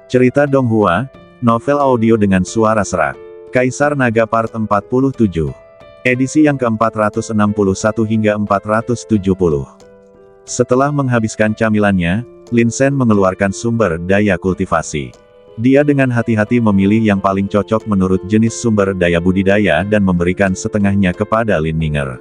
Cerita Donghua, novel audio dengan suara serak. Kaisar Naga Part 47. Edisi yang ke-461 hingga 470. Setelah menghabiskan camilannya, Lin Sen mengeluarkan sumber daya kultivasi. Dia dengan hati-hati memilih yang paling cocok menurut jenis sumber daya budidaya dan memberikan setengahnya kepada Lin Ninger.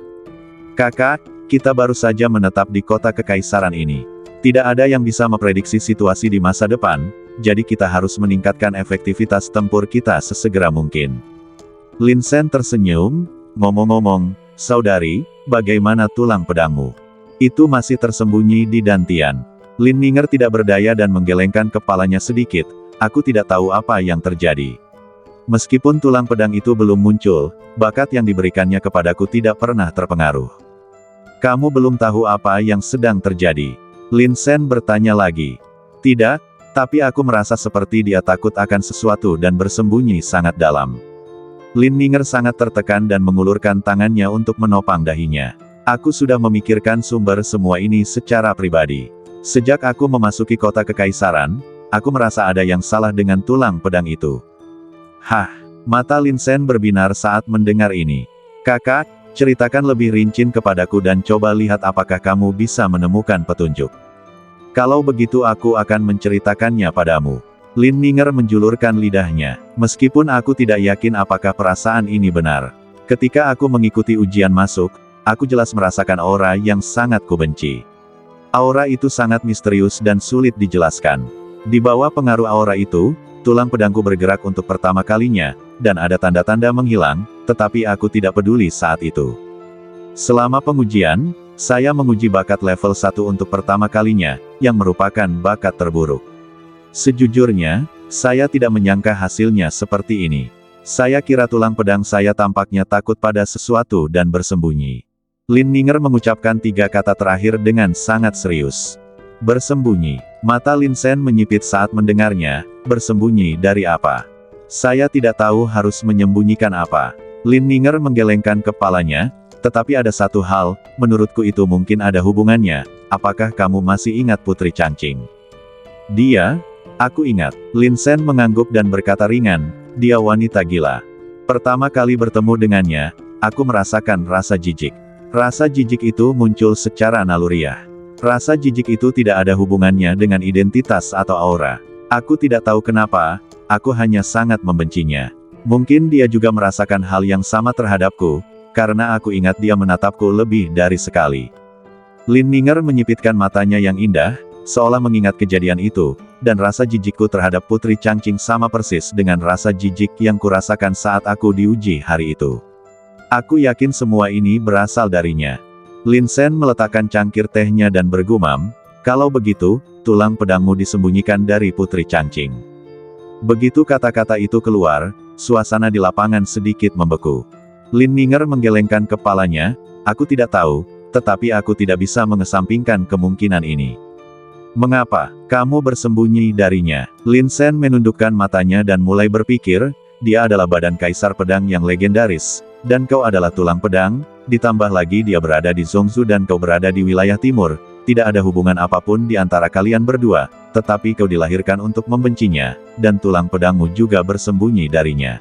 Kakak, kita baru saja menetap di kota kekaisaran ini. Tidak ada yang bisa memprediksi situasi di masa depan, jadi kita harus meningkatkan efektivitas tempur kita sesegera mungkin. Lin Sen tersenyum, ngomong-ngomong, saudari, bagaimana tulang pedangmu? Itu masih tersembunyi di dantian. Lin Ninger tidak berdaya dan menggelengkan kepalanya sedikit, aku tidak tahu apa yang terjadi. Meskipun tulang pedang itu belum muncul, bakat yang diberikannya kepadaku tidak pernah terpengaruh. Kamu belum tahu apa yang sedang terjadi? Lin Sen bertanya lagi. Tidak, tapi aku merasa seperti dia takut akan sesuatu dan bersembunyi sangat dalam. Lin Ninger sangat tertekan dan mengulurkan tangannya untuk menopang dahinya. Aku sudah memikirkan sumber semua ini secara pribadi. Sejak aku memasuki kota kekaisaran, aku merasa ada yang salah dengan tulang pedang itu. Hah, mata Lin Sen berbinar saat mendengar ini. Kakak, ceritakan lebih rinci kepadaku dan coba lihat apakah kamu bisa menemukan petunjuk. Kalau begitu aku akan menceritakannya padamu. Lin Ninger menjulurkan lidahnya. Meskipun aku tidak yakin apakah perasaan ini benar. Ketika aku mengikuti ujian masuk, aku jelas merasakan aura yang sangat kubenci. Aura itu sangat misterius dan sulit dijelaskan. Di bawah pengaruh aura itu, tulang pedangku bergerak untuk pertama kalinya, dan ada tanda-tanda menghilang, tetapi aku tidak peduli saat itu. Selama pengujian, saya menguji bakat level 1 untuk pertama kalinya, yang merupakan bakat terburuk. Sejujurnya, saya tidak menyangka hasilnya seperti ini. Saya kira tulang pedang saya tampaknya takut pada sesuatu dan bersembunyi. Lin Ninger mengucapkan 3 kata terakhir dengan sangat serius. Bersembunyi. Mata Lin Sen menyipit saat mendengarnya. Bersembunyi dari apa? Saya tidak tahu harus menyembunyikan apa. Lin Ninger menggelengkan kepalanya. Tetapi ada satu hal, menurutku itu mungkin ada hubungannya. Apakah kamu masih ingat Putri Changqing? Dia? Aku ingat. Lin Sen mengangguk dan berkata ringan, dia wanita gila. Pertama kali bertemu dengannya, aku merasakan rasa jijik. Rasa jijik itu muncul secara naluriah. Rasa jijik itu tidak ada hubungannya dengan identitas atau aura. Aku tidak tahu kenapa, aku hanya sangat membencinya. Mungkin dia juga merasakan hal yang sama terhadapku, karena aku ingat dia menatapku lebih dari sekali. Lin Ninger menyipitkan matanya yang indah, seolah mengingat kejadian itu, dan rasa jijikku terhadap Putri Changqing sama persis dengan rasa jijik yang kurasakan saat aku diuji hari itu. Aku yakin semua ini berasal darinya. Lin Sen meletakkan cangkir tehnya dan bergumam, kalau begitu, tulang pedangmu disembunyikan dari Putri Changqing. Begitu kata-kata itu keluar, suasana di lapangan sedikit membeku. Lin Ninger menggelengkan kepalanya, aku tidak tahu, tetapi aku tidak bisa mengesampingkan kemungkinan ini. Mengapa kamu bersembunyi darinya? Lin Sen menundukkan matanya dan mulai berpikir, dia adalah badan kaisar pedang yang legendaris, dan kau adalah tulang pedang, ditambah lagi dia berada di Zhongzhou dan kau berada di wilayah timur, tidak ada hubungan apapun di antara kalian berdua, tetapi kau dilahirkan untuk membencinya, dan tulang pedangmu juga bersembunyi darinya.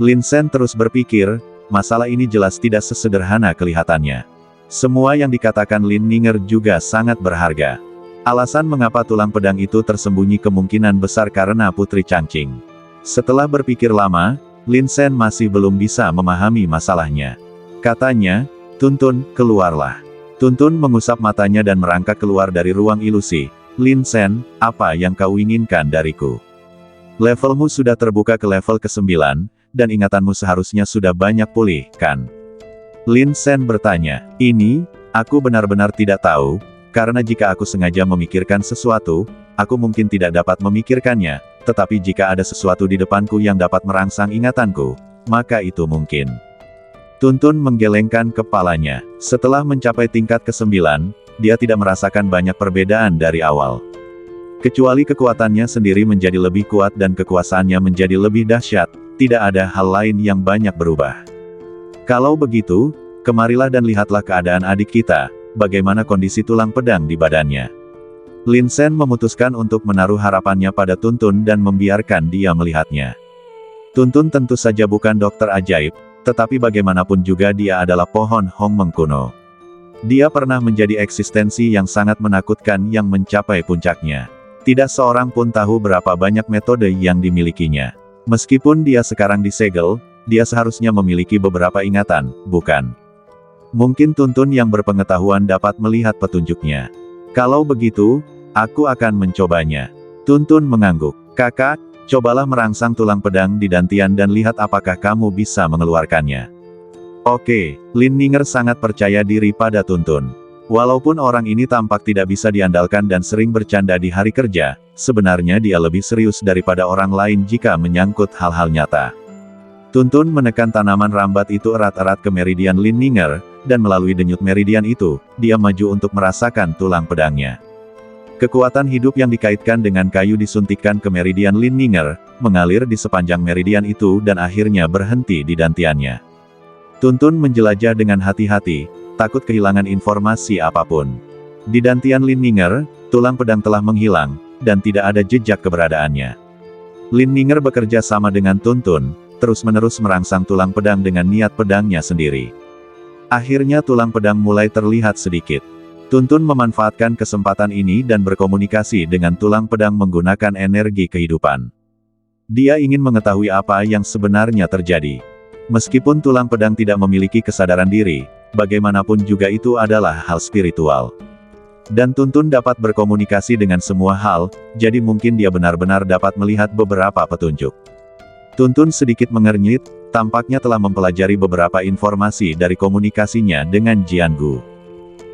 Lin Sen terus berpikir, masalah ini jelas tidak sesederhana kelihatannya. Semua yang dikatakan Lin Ninger juga sangat berharga. Alasan mengapa tulang pedang itu tersembunyi kemungkinan besar karena Putri Changqing. Setelah berpikir lama, Lin Sen masih belum bisa memahami masalahnya. Katanya, Tuntun, keluarlah. Tuntun mengusap matanya dan merangkak keluar dari ruang ilusi. Lin Sen, apa yang kau inginkan dariku? Levelmu sudah terbuka ke level ke-9, dan ingatanmu seharusnya sudah banyak pulih, kan? Lin Sen bertanya, ini, aku benar-benar tidak tahu, karena jika aku sengaja memikirkan sesuatu, aku mungkin tidak dapat memikirkannya, tetapi jika ada sesuatu di depanku yang dapat merangsang ingatanku, maka itu mungkin. Tuntun menggelengkan kepalanya. Setelah mencapai tingkat ke-9, dia tidak merasakan banyak perbedaan dari awal. Kecuali kekuatannya sendiri menjadi lebih kuat dan kekuasaannya menjadi lebih dahsyat, tidak ada hal lain yang banyak berubah. Kalau begitu, kemarilah dan lihatlah keadaan adik kita, bagaimana kondisi tulang pedang di badannya. Lin Sen memutuskan untuk menaruh harapannya pada Tuntun dan membiarkan dia melihatnya. Tuntun tentu saja bukan dokter ajaib, tetapi bagaimanapun juga dia adalah pohon Hongmeng kuno. Dia pernah menjadi eksistensi yang sangat menakutkan yang mencapai puncaknya. Tidak seorang pun tahu berapa banyak metode yang dimilikinya. Meskipun dia sekarang disegel, dia seharusnya memiliki beberapa ingatan, bukan? Mungkin Tuntun yang berpengetahuan dapat melihat petunjuknya. Kalau begitu, aku akan mencobanya. Tuntun mengangguk. Kakak, cobalah merangsang tulang pedang di dantian dan lihat apakah kamu bisa mengeluarkannya. Oke, Lin Ninger sangat percaya diri pada Tuntun. Walaupun orang ini tampak tidak bisa diandalkan dan sering bercanda di hari kerja, sebenarnya dia lebih serius daripada orang lain jika menyangkut hal-hal nyata. Tuntun menekan tanaman rambat itu erat-erat ke meridian Lin Ninger, dan melalui denyut meridian itu, dia maju untuk merasakan tulang pedangnya. Kekuatan hidup yang dikaitkan dengan kayu disuntikkan ke meridian Lin Ninger, mengalir di sepanjang meridian itu dan akhirnya berhenti di dantiannya. Tuntun menjelajah dengan hati-hati, takut kehilangan informasi apapun. Di dantian Lin Ninger, tulang pedang telah menghilang, dan tidak ada jejak keberadaannya. Lin Ninger bekerja sama dengan Tuntun, terus-menerus merangsang tulang pedang dengan niat pedangnya sendiri. Akhirnya tulang pedang mulai terlihat sedikit. Tuntun memanfaatkan kesempatan ini dan berkomunikasi dengan tulang pedang menggunakan energi kehidupan. Dia ingin mengetahui apa yang sebenarnya terjadi. Meskipun tulang pedang tidak memiliki kesadaran diri, bagaimanapun juga itu adalah hal spiritual. Dan Tuntun dapat berkomunikasi dengan semua hal, jadi mungkin dia benar-benar dapat melihat beberapa petunjuk. Tuntun sedikit mengernyit, tampaknya telah mempelajari beberapa informasi dari komunikasinya dengan Jiangu.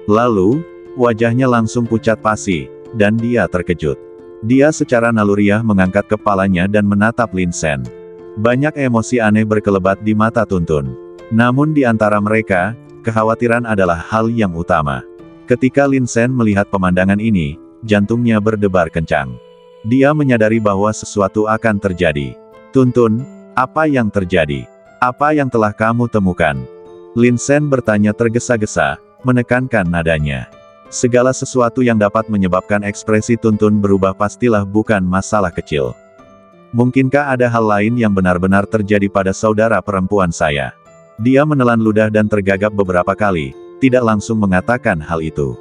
Lalu, wajahnya langsung pucat pasi, dan dia terkejut. Dia secara naluriah mengangkat kepalanya dan menatap Lin Sen. Banyak emosi aneh berkelebat di mata Tuntun. Namun di antara mereka, kekhawatiran adalah hal yang utama. Ketika Lin Sen melihat pemandangan ini, jantungnya berdebar kencang. Dia menyadari bahwa sesuatu akan terjadi. Tuntun, apa yang terjadi? Apa yang telah kamu temukan? Lin Sen bertanya tergesa-gesa, menekankan nadanya. Segala sesuatu yang dapat menyebabkan ekspresi Tuntun berubah pastilah bukan masalah kecil. Mungkinkah ada hal lain yang benar-benar terjadi pada saudara perempuan saya? Dia menelan ludah dan tergagap beberapa kali, tidak langsung mengatakan hal itu.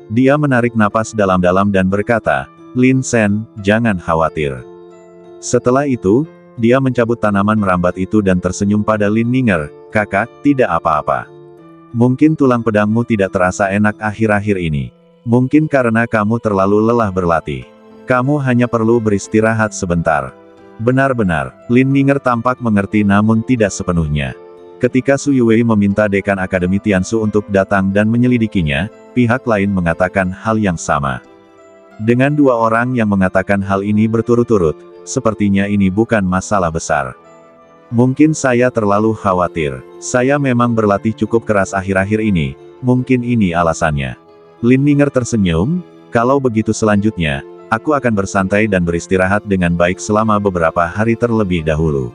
Dia menarik napas dalam-dalam dan berkata, Lin Sen, jangan khawatir. Setelah itu, dia mencabut tanaman merambat itu dan tersenyum pada Lin Ninger, kakak, tidak apa-apa. Mungkin tulang pedangmu tidak terasa enak akhir-akhir ini. Mungkin karena kamu terlalu lelah berlatih. Kamu hanya perlu beristirahat sebentar. Benar-benar, Lin Ninger tampak mengerti namun tidak sepenuhnya. Ketika Su Yuwei meminta dekan Akademi Tiansu untuk datang dan menyelidikinya, pihak lain mengatakan hal yang sama. Dengan dua orang yang mengatakan hal ini berturut-turut, sepertinya ini bukan masalah besar. Mungkin saya terlalu khawatir. Saya memang berlatih cukup keras akhir-akhir ini, mungkin ini alasannya. Lin Ninger tersenyum, kalau begitu selanjutnya, aku akan bersantai dan beristirahat dengan baik selama beberapa hari terlebih dahulu.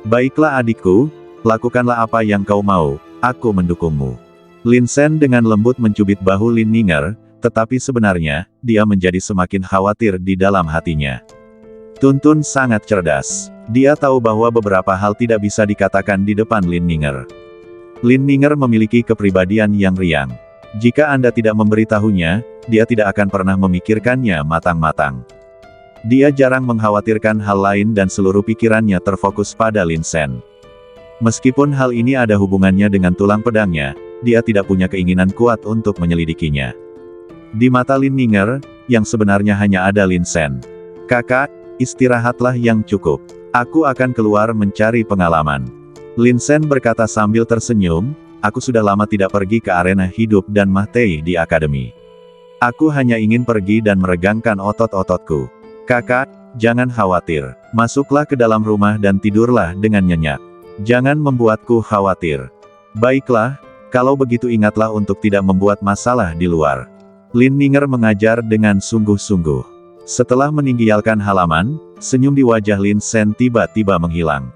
Baiklah adikku, lakukanlah apa yang kau mau, aku mendukungmu. Lin Sen dengan lembut mencubit bahu Lin Ninger, tetapi sebenarnya, dia menjadi semakin khawatir di dalam hatinya. Tuntun sangat cerdas. Dia tahu bahwa beberapa hal tidak bisa dikatakan di depan Lin Ninger. Lin Ninger memiliki kepribadian yang riang. Jika Anda tidak memberitahunya, dia tidak akan pernah memikirkannya matang-matang. Dia jarang mengkhawatirkan hal lain dan seluruh pikirannya terfokus pada Lin Sen. Meskipun hal ini ada hubungannya dengan tulang pedangnya, dia tidak punya keinginan kuat untuk menyelidikinya. Di mata Lin Ninger, yang sebenarnya hanya ada Lin Sen. Kakak, istirahatlah yang cukup. Aku akan keluar mencari pengalaman. Lin Sen berkata sambil tersenyum, aku sudah lama tidak pergi ke arena hidup dan matei di akademi. Aku hanya ingin pergi dan meregangkan otot-ototku. Kakak, jangan khawatir. Masuklah ke dalam rumah dan tidurlah dengan nyenyak. Jangan membuatku khawatir. Baiklah, kalau begitu ingatlah untuk tidak membuat masalah di luar. Lin Ninger mengajar dengan sungguh-sungguh. Setelah meninggalkan halaman, senyum di wajah Lin Sen tiba-tiba menghilang.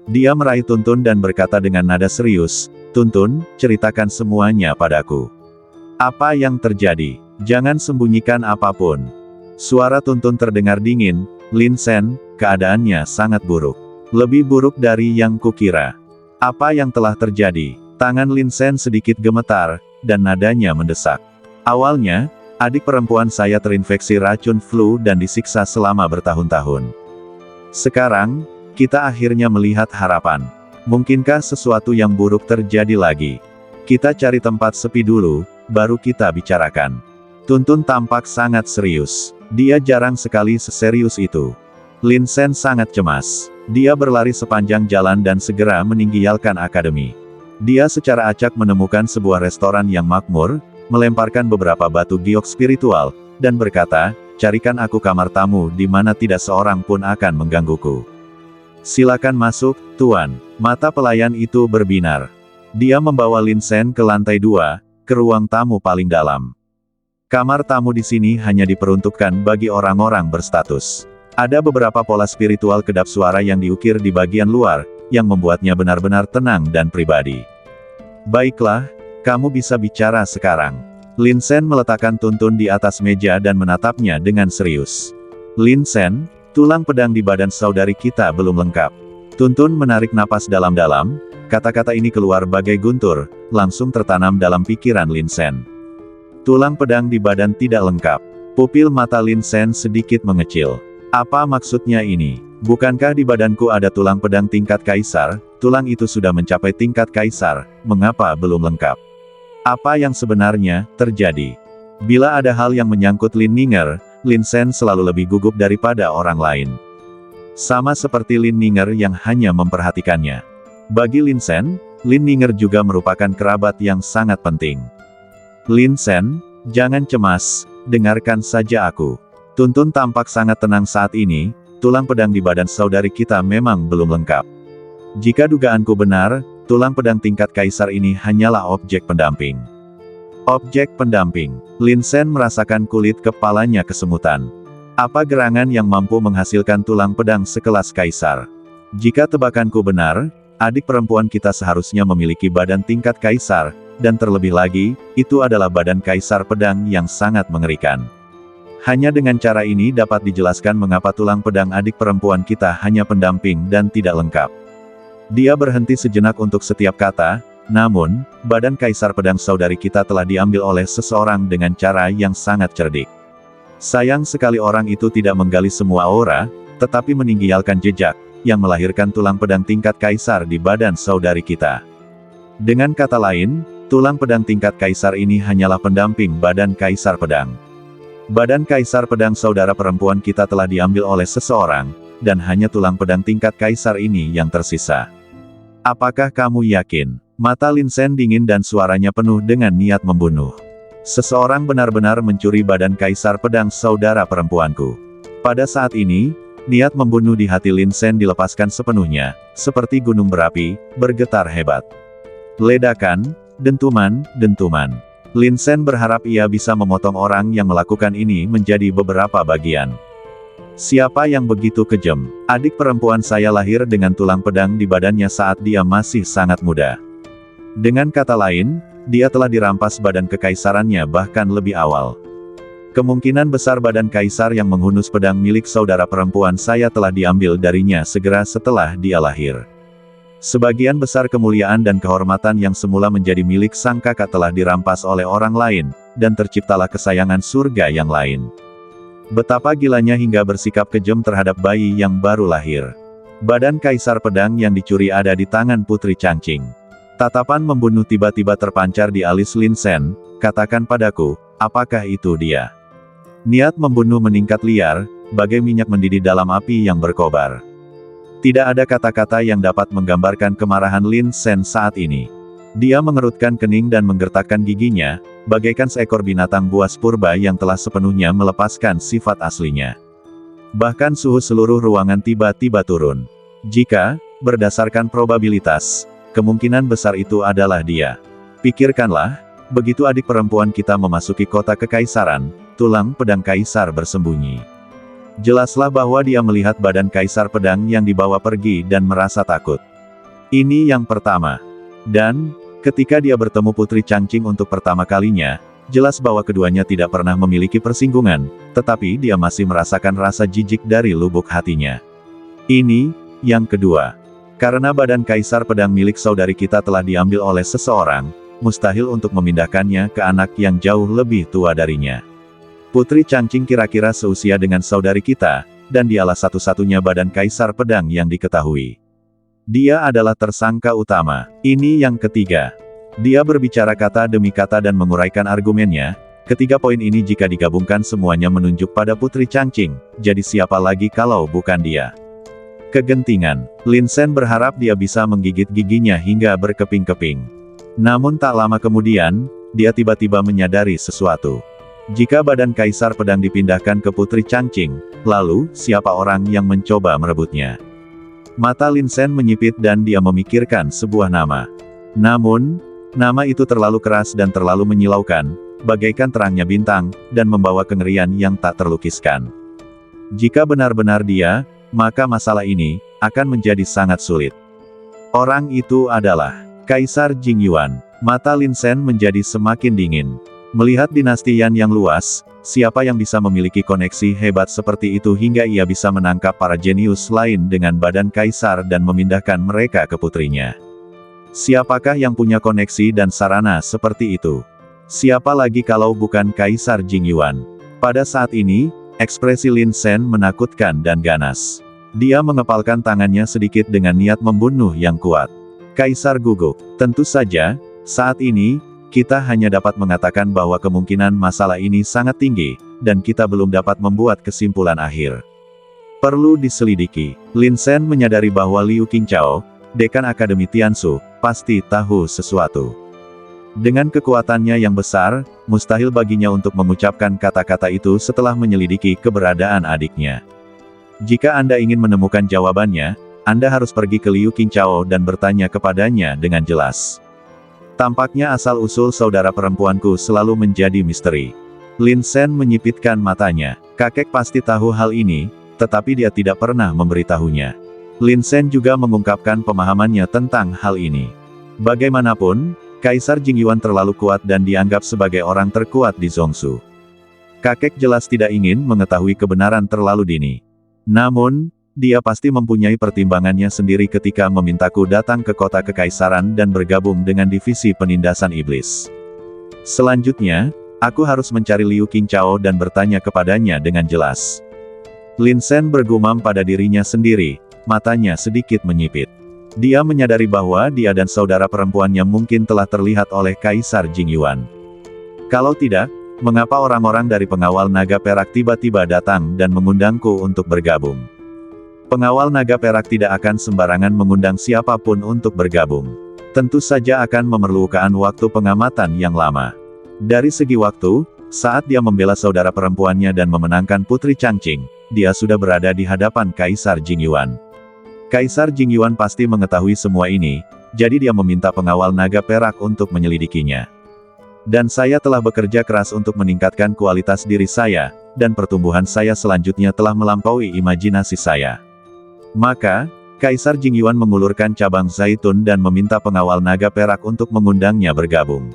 Dia meraih Tuntun dan berkata dengan nada serius, Tuntun, ceritakan semuanya padaku. Apa yang terjadi? Jangan sembunyikan apapun. Suara Tuntun terdengar dingin. Lin Sen, keadaannya sangat buruk. Lebih buruk dari yang kukira. Apa yang telah terjadi? Tangan Lin Sen sedikit gemetar, dan nadanya mendesak. Awalnya, adik perempuan saya terinfeksi racun flu dan disiksa selama bertahun-tahun. Sekarang, kita akhirnya melihat harapan. Mungkinkah sesuatu yang buruk terjadi lagi? Kita cari tempat sepi dulu, baru kita bicarakan. Tuntun tampak sangat serius. Dia jarang sekali seserius itu. Lin Sen sangat cemas. Dia berlari sepanjang jalan dan segera meninggalkan akademi. Dia secara acak menemukan sebuah restoran yang makmur, melemparkan beberapa batu giok spiritual, dan berkata, "Carikan aku kamar tamu di mana tidak seorang pun akan menggangguku." "Silakan masuk, Tuan." Mata pelayan itu berbinar. Dia membawa Lin Sen ke lantai 2, ke ruang tamu paling dalam. Kamar tamu di sini hanya diperuntukkan bagi orang-orang berstatus. Ada beberapa pola spiritual kedap suara yang diukir di bagian luar, yang membuatnya benar-benar tenang dan pribadi. "Baiklah, kamu bisa bicara sekarang." Lin Sen meletakkan Tuntun di atas meja dan menatapnya dengan serius. "Lin Sen, tulang pedang di badan saudari kita belum lengkap." Tuntun menarik napas dalam-dalam, kata-kata ini keluar bagai guntur, langsung tertanam dalam pikiran Lin Sen. Tulang pedang di badan tidak lengkap. Pupil mata Lin Sen sedikit mengecil. Apa maksudnya ini? Bukankah di badanku ada tulang pedang tingkat kaisar? Tulang itu sudah mencapai tingkat kaisar, mengapa belum lengkap? Apa yang sebenarnya terjadi? Bila ada hal yang menyangkut Lin Ninger, Lin Sen selalu lebih gugup daripada orang lain. Sama seperti Lin Ninger yang hanya memperhatikannya. Bagi Lin Sen, Lin Ninger juga merupakan kerabat yang sangat penting. "Lin Sen, jangan cemas, dengarkan saja aku." Tuntun tampak sangat tenang saat ini, tulang pedang di badan saudari kita memang belum lengkap. Jika dugaanku benar, tulang pedang tingkat kaisar ini hanyalah objek pendamping. Objek pendamping. Lin Sen merasakan kulit kepalanya kesemutan. Apa gerangan yang mampu menghasilkan tulang pedang sekelas kaisar? Jika tebakanku benar, adik perempuan kita seharusnya memiliki badan tingkat kaisar, dan terlebih lagi, itu adalah badan kaisar pedang yang sangat mengerikan. Hanya dengan cara ini dapat dijelaskan mengapa tulang pedang adik perempuan kita hanya pendamping dan tidak lengkap. Dia berhenti sejenak untuk setiap kata, namun, badan kaisar pedang saudari kita telah diambil oleh seseorang dengan cara yang sangat cerdik. Sayang sekali orang itu tidak menggali semua aura, tetapi meninggalkan jejak, yang melahirkan tulang pedang tingkat kaisar di badan saudari kita. Dengan kata lain, tulang pedang tingkat kaisar ini hanyalah pendamping badan kaisar pedang. Badan kaisar pedang saudara perempuan kita telah diambil oleh seseorang, dan hanya tulang pedang tingkat kaisar ini yang tersisa. Apakah kamu yakin? Mata Lin Sen dingin dan suaranya penuh dengan niat membunuh. Seseorang benar-benar mencuri badan kaisar pedang saudara perempuanku. Pada saat ini, niat membunuh di hati Lin Sen dilepaskan sepenuhnya, seperti gunung berapi, bergetar hebat. Ledakan, dentuman. Lin Sen berharap ia bisa memotong orang yang melakukan ini menjadi beberapa bagian. Siapa yang begitu kejam? Adik perempuan saya lahir dengan tulang pedang di badannya saat dia masih sangat muda. Dengan kata lain, dia telah dirampas badan kekaisarannya bahkan lebih awal. Kemungkinan besar badan kaisar yang menghunus pedang milik saudara perempuan saya telah diambil darinya segera setelah dia lahir. Sebagian besar kemuliaan dan kehormatan yang semula menjadi milik sang kakak telah dirampas oleh orang lain, dan terciptalah kesayangan surga yang lain. Betapa gilanya hingga bersikap kejam terhadap bayi yang baru lahir. Badan kaisar pedang yang dicuri ada di tangan Putri Changqing. Tatapan membunuh tiba-tiba terpancar di alis Lin Sen. Katakan padaku, apakah itu dia? Niat membunuh meningkat liar, bagai minyak mendidih dalam api yang berkobar. Tidak ada kata-kata yang dapat menggambarkan kemarahan Lin Sen saat ini. Dia mengerutkan kening dan menggertakkan giginya, bagaikan seekor binatang buas purba yang telah sepenuhnya melepaskan sifat aslinya. Bahkan suhu seluruh ruangan tiba-tiba turun. Jika, berdasarkan probabilitas, kemungkinan besar itu adalah dia. Pikirkanlah, begitu adik perempuan kita memasuki kota kekaisaran, tulang pedang kaisar bersembunyi. Jelaslah bahwa dia melihat badan kaisar pedang yang dibawa pergi dan merasa takut. Ini yang pertama. Dan, ketika dia bertemu Putri Changqing untuk pertama kalinya, Jelas bahwa keduanya tidak pernah memiliki persinggungan, tetapi dia masih merasakan rasa jijik dari lubuk hatinya. Ini, yang kedua. Karena badan kaisar pedang milik saudari kita telah diambil oleh seseorang, mustahil untuk memindahkannya ke anak yang jauh lebih tua darinya. Putri Changqing kira-kira seusia dengan saudari kita, dan dialah satu-satunya badan kaisar pedang yang diketahui. Dia adalah tersangka utama. Ini yang ketiga. Dia berbicara kata demi kata dan menguraikan argumennya. Ketiga poin ini jika digabungkan semuanya menunjuk pada Putri Changqing, jadi siapa lagi kalau bukan dia? Kegentingan. Lin Shen berharap dia bisa menggigit giginya hingga berkeping-keping. Namun tak lama kemudian, dia tiba-tiba menyadari sesuatu. Jika badan kaisar pedang dipindahkan ke Putri Changqing, lalu, siapa orang yang mencoba merebutnya? Mata Lin Shen menyipit dan dia memikirkan sebuah nama. Namun, nama itu terlalu keras dan terlalu menyilaukan, bagaikan terangnya bintang, dan membawa kengerian yang tak terlukiskan. Jika benar-benar dia, maka masalah ini akan menjadi sangat sulit. Orang itu adalah Kaisar Jingyuan. Mata Lin Shen menjadi semakin dingin. Melihat dinasti Yan yang luas, siapa yang bisa memiliki koneksi hebat seperti itu hingga ia bisa menangkap para jenius lain dengan badan kaisar dan memindahkan mereka ke putrinya? Siapakah yang punya koneksi dan sarana seperti itu? Siapa lagi kalau bukan Kaisar Jingyuan? Pada saat ini, ekspresi Lin Shen menakutkan dan ganas. Dia mengepalkan tangannya sedikit dengan niat membunuh yang kuat. Kaisar gugup. Tentu saja, saat ini, kita hanya dapat mengatakan bahwa kemungkinan masalah ini sangat tinggi, dan kita belum dapat membuat kesimpulan akhir. Perlu diselidiki. Lin Shen menyadari bahwa Liu Qingchao, dekan Akademi Tiansu, pasti tahu sesuatu. Dengan kekuatannya yang besar, mustahil baginya untuk mengucapkan kata-kata itu setelah menyelidiki keberadaan adiknya. Jika Anda ingin menemukan jawabannya, Anda harus pergi ke Liu Qingchao dan bertanya kepadanya dengan jelas. Tampaknya asal-usul saudara perempuanku selalu menjadi misteri. Lin Shen menyipitkan matanya. Kakek pasti tahu hal ini, tetapi dia tidak pernah memberitahunya. Lin Shen juga mengungkapkan pemahamannya tentang hal ini. Bagaimanapun, Kaisar Jingyuan terlalu kuat dan dianggap sebagai orang terkuat di Zhongshu. Kakek jelas tidak ingin mengetahui kebenaran terlalu dini. Namun, dia pasti mempunyai pertimbangannya sendiri ketika memintaku datang ke kota kekaisaran dan bergabung dengan divisi penindasan iblis. Selanjutnya, aku harus mencari Liu Qingchao dan bertanya kepadanya dengan jelas. Lin Shen bergumam pada dirinya sendiri, matanya sedikit menyipit. Dia menyadari bahwa dia dan saudara perempuannya mungkin telah terlihat oleh Kaisar Jingyuan. Kalau tidak, mengapa orang-orang dari pengawal naga perak tiba-tiba datang dan mengundangku untuk bergabung? Pengawal naga perak tidak akan sembarangan mengundang siapapun untuk bergabung. Tentu saja akan memerlukan waktu pengamatan yang lama. Dari segi waktu, saat dia membela saudara perempuannya dan memenangkan Putri Changqing, dia sudah berada di hadapan Kaisar Jingyuan. Kaisar Jingyuan pasti mengetahui semua ini, jadi dia meminta pengawal naga perak untuk menyelidikinya. Dan saya telah bekerja keras untuk meningkatkan kualitas diri saya, dan pertumbuhan saya selanjutnya telah melampaui imajinasi saya. Maka, Kaisar Jingyuan mengulurkan cabang zaitun dan meminta pengawal naga perak untuk mengundangnya bergabung.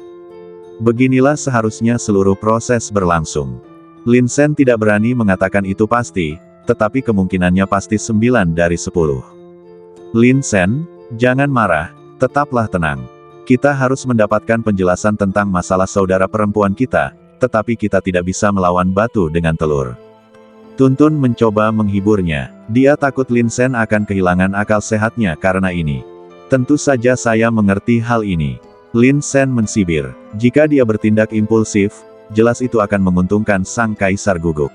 Beginilah seharusnya seluruh proses berlangsung. Lin Shen tidak berani mengatakan itu pasti, tetapi kemungkinannya pasti 9 dari 10. Lin Shen, jangan marah, tetaplah tenang. Kita harus mendapatkan penjelasan tentang masalah saudara perempuan kita, tetapi kita tidak bisa melawan batu dengan telur. Tuntun mencoba menghiburnya. Dia takut Lin Shen akan kehilangan akal sehatnya karena ini. Tentu saja saya mengerti hal ini. Lin Shen mensibir. Jika dia bertindak impulsif, jelas itu akan menguntungkan sang kaisar gugup.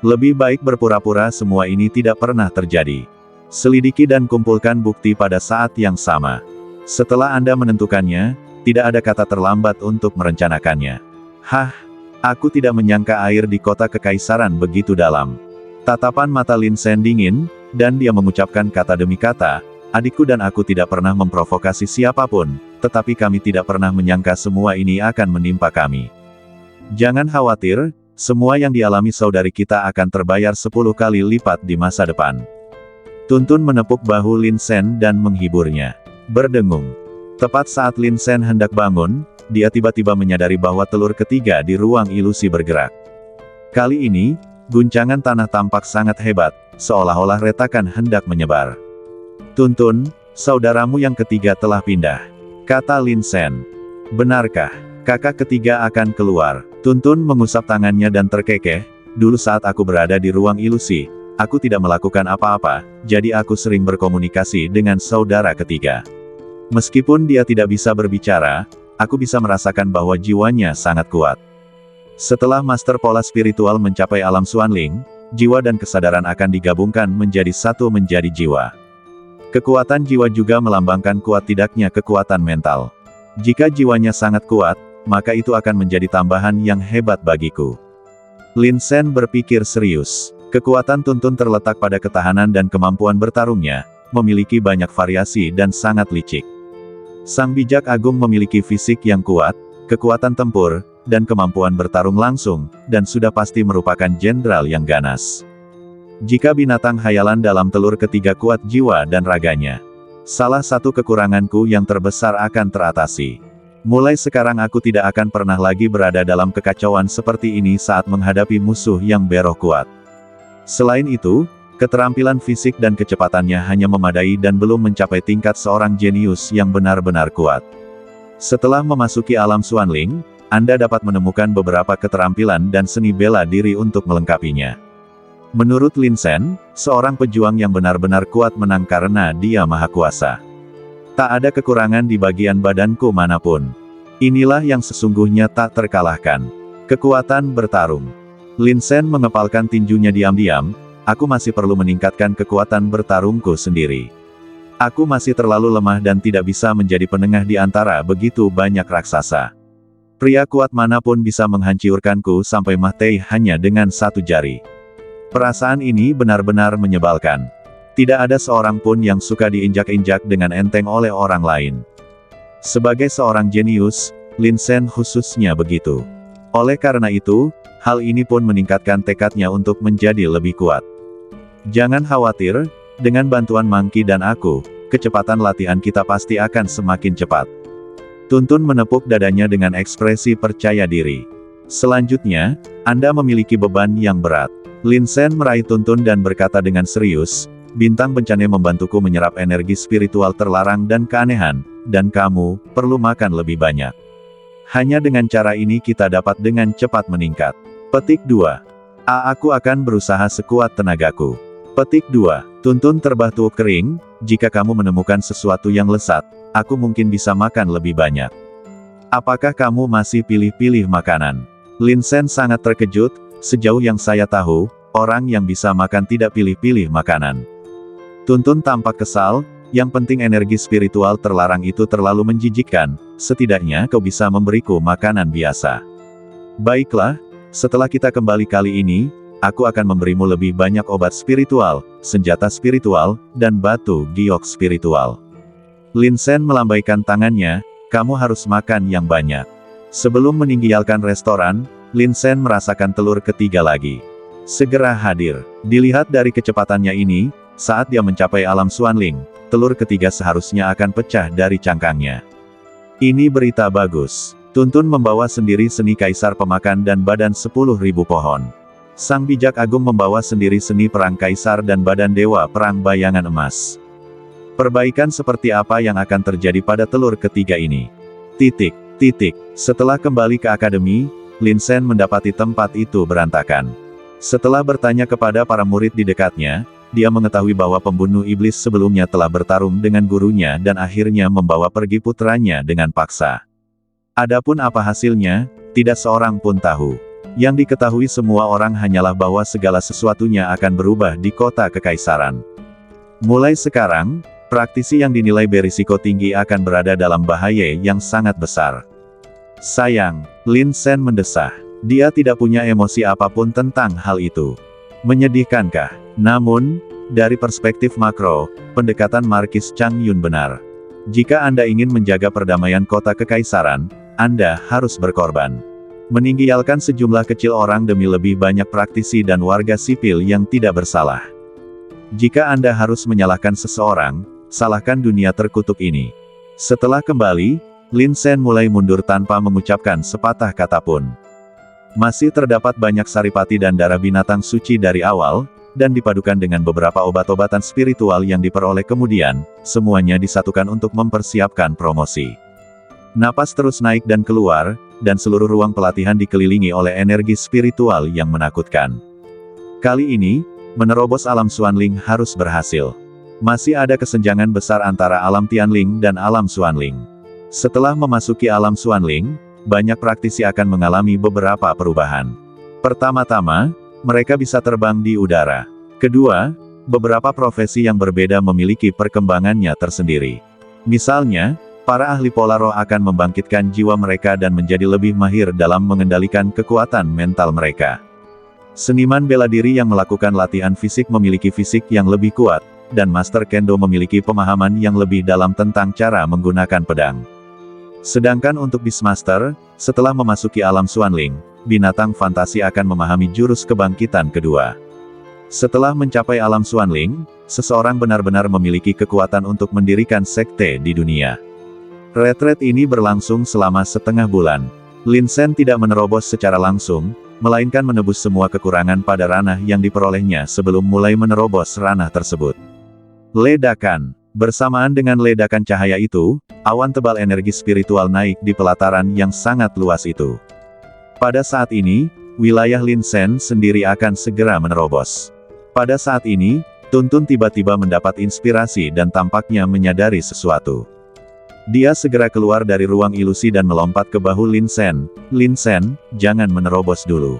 Lebih baik berpura-pura semua ini tidak pernah terjadi. Selidiki dan kumpulkan bukti pada saat yang sama. Setelah Anda menentukannya, tidak ada kata terlambat untuk merencanakannya. Hah? Aku tidak menyangka air di kota kekaisaran begitu dalam. Tatapan mata Lin Shen dingin, dan dia mengucapkan kata demi kata, adikku dan aku tidak pernah memprovokasi siapapun, tetapi kami tidak pernah menyangka semua ini akan menimpa kami. Jangan khawatir, semua yang dialami saudari kita akan terbayar 10 kali lipat di masa depan. Tuntun menepuk bahu Lin Shen dan menghiburnya. Berdengung. Tepat saat Lin Shen hendak bangun, dia tiba-tiba menyadari bahwa telur ketiga di ruang ilusi bergerak. Kali ini, guncangan tanah tampak sangat hebat, seolah-olah retakan hendak menyebar. "Tuntun, saudaramu yang ketiga telah pindah," kata Lin Sen. "Benarkah? Kakak ketiga akan keluar?" Tuntun mengusap tangannya dan terkekeh, "Dulu saat aku berada di ruang ilusi, aku tidak melakukan apa-apa, jadi aku sering berkomunikasi dengan saudara ketiga. Meskipun dia tidak bisa berbicara, aku bisa merasakan bahwa jiwanya sangat kuat. Setelah Master Pola Spiritual mencapai alam Xuanling, jiwa dan kesadaran akan digabungkan menjadi satu menjadi jiwa. Kekuatan jiwa juga melambangkan kuat tidaknya kekuatan mental. Jika jiwanya sangat kuat, maka itu akan menjadi tambahan yang hebat bagiku." Lin Sen berpikir serius. Kekuatan Tuntun terletak pada ketahanan dan kemampuan bertarungnya, memiliki banyak variasi dan sangat licik. Sang bijak agung memiliki fisik yang kuat, kekuatan tempur, dan kemampuan bertarung langsung, dan sudah pasti merupakan jenderal yang ganas. Jika binatang hayalan dalam telur ketiga kuat jiwa dan raganya, salah satu kekuranganku yang terbesar akan teratasi. Mulai sekarang aku tidak akan pernah lagi berada dalam kekacauan seperti ini saat menghadapi musuh yang beroh kuat. Selain itu, keterampilan fisik dan kecepatannya hanya memadai dan belum mencapai tingkat seorang jenius yang benar-benar kuat. Setelah memasuki alam Xuanling, Anda dapat menemukan beberapa keterampilan dan seni bela diri untuk melengkapinya. Menurut Lin Sen, seorang pejuang yang benar-benar kuat menang karena dia maha kuasa. Tak ada kekurangan di bagian badanku manapun. Inilah yang sesungguhnya tak terkalahkan. Kekuatan bertarung. Lin Sen mengepalkan tinjunya diam-diam, "Aku masih perlu meningkatkan kekuatan bertarungku sendiri. Aku masih terlalu lemah dan tidak bisa menjadi penengah di antara begitu banyak raksasa. Pria kuat manapun bisa menghancurkanku sampai mati hanya dengan satu jari." Perasaan ini benar-benar menyebalkan. Tidak ada seorang pun yang suka diinjak-injak dengan enteng oleh orang lain. Sebagai seorang jenius, Lin Sen khususnya begitu. Oleh karena itu, hal ini pun meningkatkan tekadnya untuk menjadi lebih kuat. "Jangan khawatir, dengan bantuan Monkey dan aku, kecepatan latihan kita pasti akan semakin cepat." Tuntun menepuk dadanya dengan ekspresi percaya diri. "Selanjutnya, Anda memiliki beban yang berat." Lin Sen meraih Tuntun dan berkata dengan serius, "Bintang bencana membantuku menyerap energi spiritual terlarang dan keanehan, dan kamu perlu makan lebih banyak. Hanya dengan cara ini kita dapat dengan cepat meningkat." Petik 2. Aku akan berusaha sekuat tenagaku." Petik 2. Tuntun terbatu kering, "Jika kamu menemukan sesuatu yang lezat, aku mungkin bisa makan lebih banyak. Apakah kamu masih pilih-pilih makanan?" Lin Sen sangat terkejut. "Sejauh yang saya tahu, orang yang bisa makan tidak pilih-pilih makanan." Tuntun tampak kesal, "Yang penting energi spiritual terlarang itu terlalu menjijikkan, setidaknya kau bisa memberiku makanan biasa. Baiklah, setelah kita kembali kali ini, aku akan memberimu lebih banyak obat spiritual, senjata spiritual, dan batu giok spiritual." Lin Sen melambaikan tangannya, "Kamu harus makan yang banyak." Sebelum meninggalkan restoran, Lin Sen merasakan telur ketiga lagi segera hadir. Dilihat dari kecepatannya ini, saat dia mencapai alam Xuanling, telur ketiga seharusnya akan pecah dari cangkangnya. Ini berita bagus. Tuntun membawa sendiri seni kaisar pemakan dan badan 10.000 pohon. Sang bijak agung membawa sendiri seni perang kaisar dan badan dewa perang bayangan emas. Perbaikan seperti apa yang akan terjadi pada telur ketiga ini? Setelah kembali ke akademi, Lin Sen mendapati tempat itu berantakan. Setelah bertanya kepada para murid di dekatnya, dia mengetahui bahwa pembunuh iblis sebelumnya telah bertarung dengan gurunya dan akhirnya membawa pergi putranya dengan paksa. Adapun apa hasilnya, tidak seorang pun tahu. Yang diketahui semua orang hanyalah bahwa segala sesuatunya akan berubah di kota kekaisaran. Mulai sekarang, praktisi yang dinilai berisiko tinggi akan berada dalam bahaya yang sangat besar. Sayang, Lin Sen mendesah. Dia tidak punya emosi apapun tentang hal itu. Menyedihkankah? Namun, dari perspektif makro, pendekatan Markis Chang Yun benar. Jika Anda ingin menjaga perdamaian kota kekaisaran, Anda harus berkorban. Meninggalkan sejumlah kecil orang demi lebih banyak praktisi dan warga sipil yang tidak bersalah. Jika Anda harus menyalahkan seseorang, salahkan dunia terkutuk ini. Setelah kembali, Lin Sen mulai mundur tanpa mengucapkan sepatah kata pun. Masih terdapat banyak saripati dan darah binatang suci dari awal, dan dipadukan dengan beberapa obat-obatan spiritual yang diperoleh kemudian, semuanya disatukan untuk mempersiapkan promosi. Napas terus naik dan keluar, dan seluruh ruang pelatihan dikelilingi oleh energi spiritual yang menakutkan. Kali ini, menerobos alam Xuanling harus berhasil. Masih ada kesenjangan besar antara alam Tianling dan alam Xuanling. Setelah memasuki alam Xuanling, banyak praktisi akan mengalami beberapa perubahan. Pertama-tama, mereka bisa terbang di udara. Kedua, beberapa profesi yang berbeda memiliki perkembangannya tersendiri. Misalnya, para ahli pola roh akan membangkitkan jiwa mereka dan menjadi lebih mahir dalam mengendalikan kekuatan mental mereka. Seniman bela diri yang melakukan latihan fisik memiliki fisik yang lebih kuat, dan Master Kendo memiliki pemahaman yang lebih dalam tentang cara menggunakan pedang. Sedangkan untuk Beastmaster, setelah memasuki alam Xuanling, binatang fantasi akan memahami jurus kebangkitan kedua. Setelah mencapai alam Xuanling, seseorang benar-benar memiliki kekuatan untuk mendirikan sekte di dunia. Retret ini berlangsung selama setengah bulan. Lin Sen tidak menerobos secara langsung, melainkan menebus semua kekurangan pada ranah yang diperolehnya sebelum mulai menerobos ranah tersebut. Ledakan. Bersamaan dengan ledakan cahaya itu, awan tebal energi spiritual naik di pelataran yang sangat luas itu. Pada saat ini, wilayah Lin Sen sendiri akan segera menerobos. Pada saat ini, Tuntun tiba-tiba mendapat inspirasi dan tampaknya menyadari sesuatu. Dia segera keluar dari ruang ilusi dan melompat ke bahu Lin Sen. Lin Sen, jangan menerobos dulu.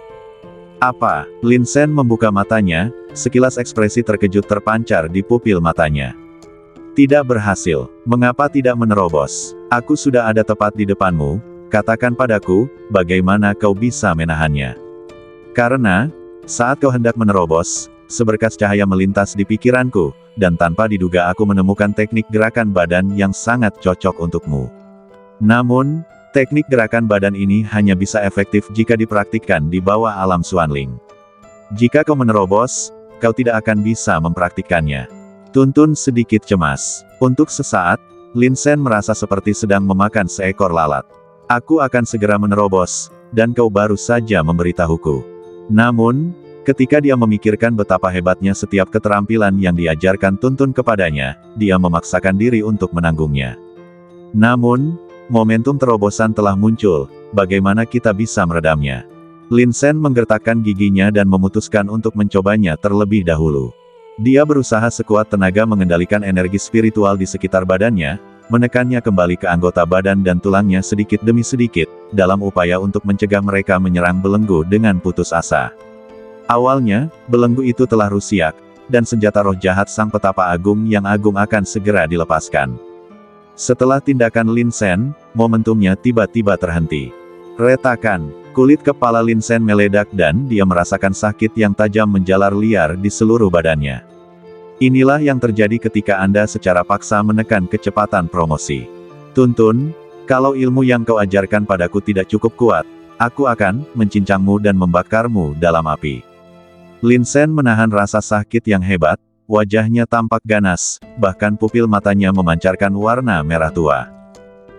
Apa? Lin Sen membuka matanya, sekilas ekspresi terkejut terpancar di pupil matanya. Tidak berhasil. Mengapa tidak menerobos? Aku sudah ada tepat di depanmu, katakan padaku, bagaimana kau bisa menahannya? Karena, saat kau hendak menerobos, seberkas cahaya melintas di pikiranku, dan tanpa diduga aku menemukan teknik gerakan badan yang sangat cocok untukmu. Namun, teknik gerakan badan ini hanya bisa efektif jika dipraktikkan di bawah alam Xuanling. Jika kau menerobos, kau tidak akan bisa mempraktikkannya. Tuntun sedikit cemas. Untuk sesaat, Lin Sen merasa seperti sedang memakan seekor lalat. Aku akan segera menerobos, dan kau baru saja memberitahuku. Namun, ketika dia memikirkan betapa hebatnya setiap keterampilan yang diajarkan Tuntun kepadanya, dia memaksakan diri untuk menanggungnya. Namun, momentum terobosan telah muncul, bagaimana kita bisa meredamnya? Lin Sen menggertakkan giginya dan memutuskan untuk mencobanya terlebih dahulu. Dia berusaha sekuat tenaga mengendalikan energi spiritual di sekitar badannya, menekannya kembali ke anggota badan dan tulangnya sedikit demi sedikit, dalam upaya untuk mencegah mereka menyerang belenggu dengan putus asa. Awalnya, belenggu itu telah rusiak, dan senjata roh jahat sang petapa agung yang agung akan segera dilepaskan. Setelah tindakan Lin Sen, momentumnya tiba-tiba terhenti. Retakan. Kulit kepala Lin Sen meledak dan dia merasakan sakit yang tajam menjalar liar di seluruh badannya. Inilah yang terjadi ketika Anda secara paksa menekan kecepatan promosi. Tuntun, kalau ilmu yang kau ajarkan padaku tidak cukup kuat, aku akan mencincangmu dan membakarmu dalam api. Lin Sen menahan rasa sakit yang hebat, wajahnya tampak ganas, bahkan pupil matanya memancarkan warna merah tua.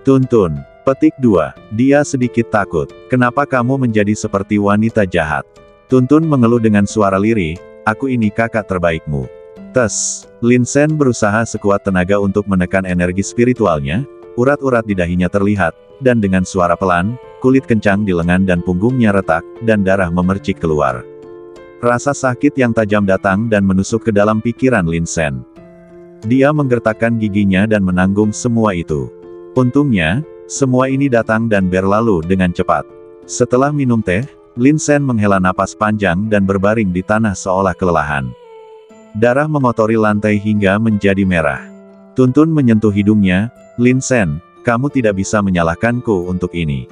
Tuntun. Petik 2. Dia sedikit takut. Kenapa kamu menjadi seperti wanita jahat? Tuntun mengeluh dengan suara lirih, aku ini kakak terbaikmu. Tes. Lin Sen berusaha sekuat tenaga untuk menekan energi spiritualnya, urat-urat di dahinya terlihat, dan dengan suara pelan, kulit kencang di lengan dan punggungnya retak, dan darah memercik keluar. Rasa sakit yang tajam datang dan menusuk ke dalam pikiran Lin Sen. Dia menggertakkan giginya dan menanggung semua itu. Untungnya, semua ini datang dan berlalu dengan cepat. Setelah minum teh, Lin Sen menghela napas panjang dan berbaring di tanah seolah kelelahan. Darah mengotori lantai hingga menjadi merah. Tuntun menyentuh hidungnya, Lin Sen, kamu tidak bisa menyalahkanku untuk ini.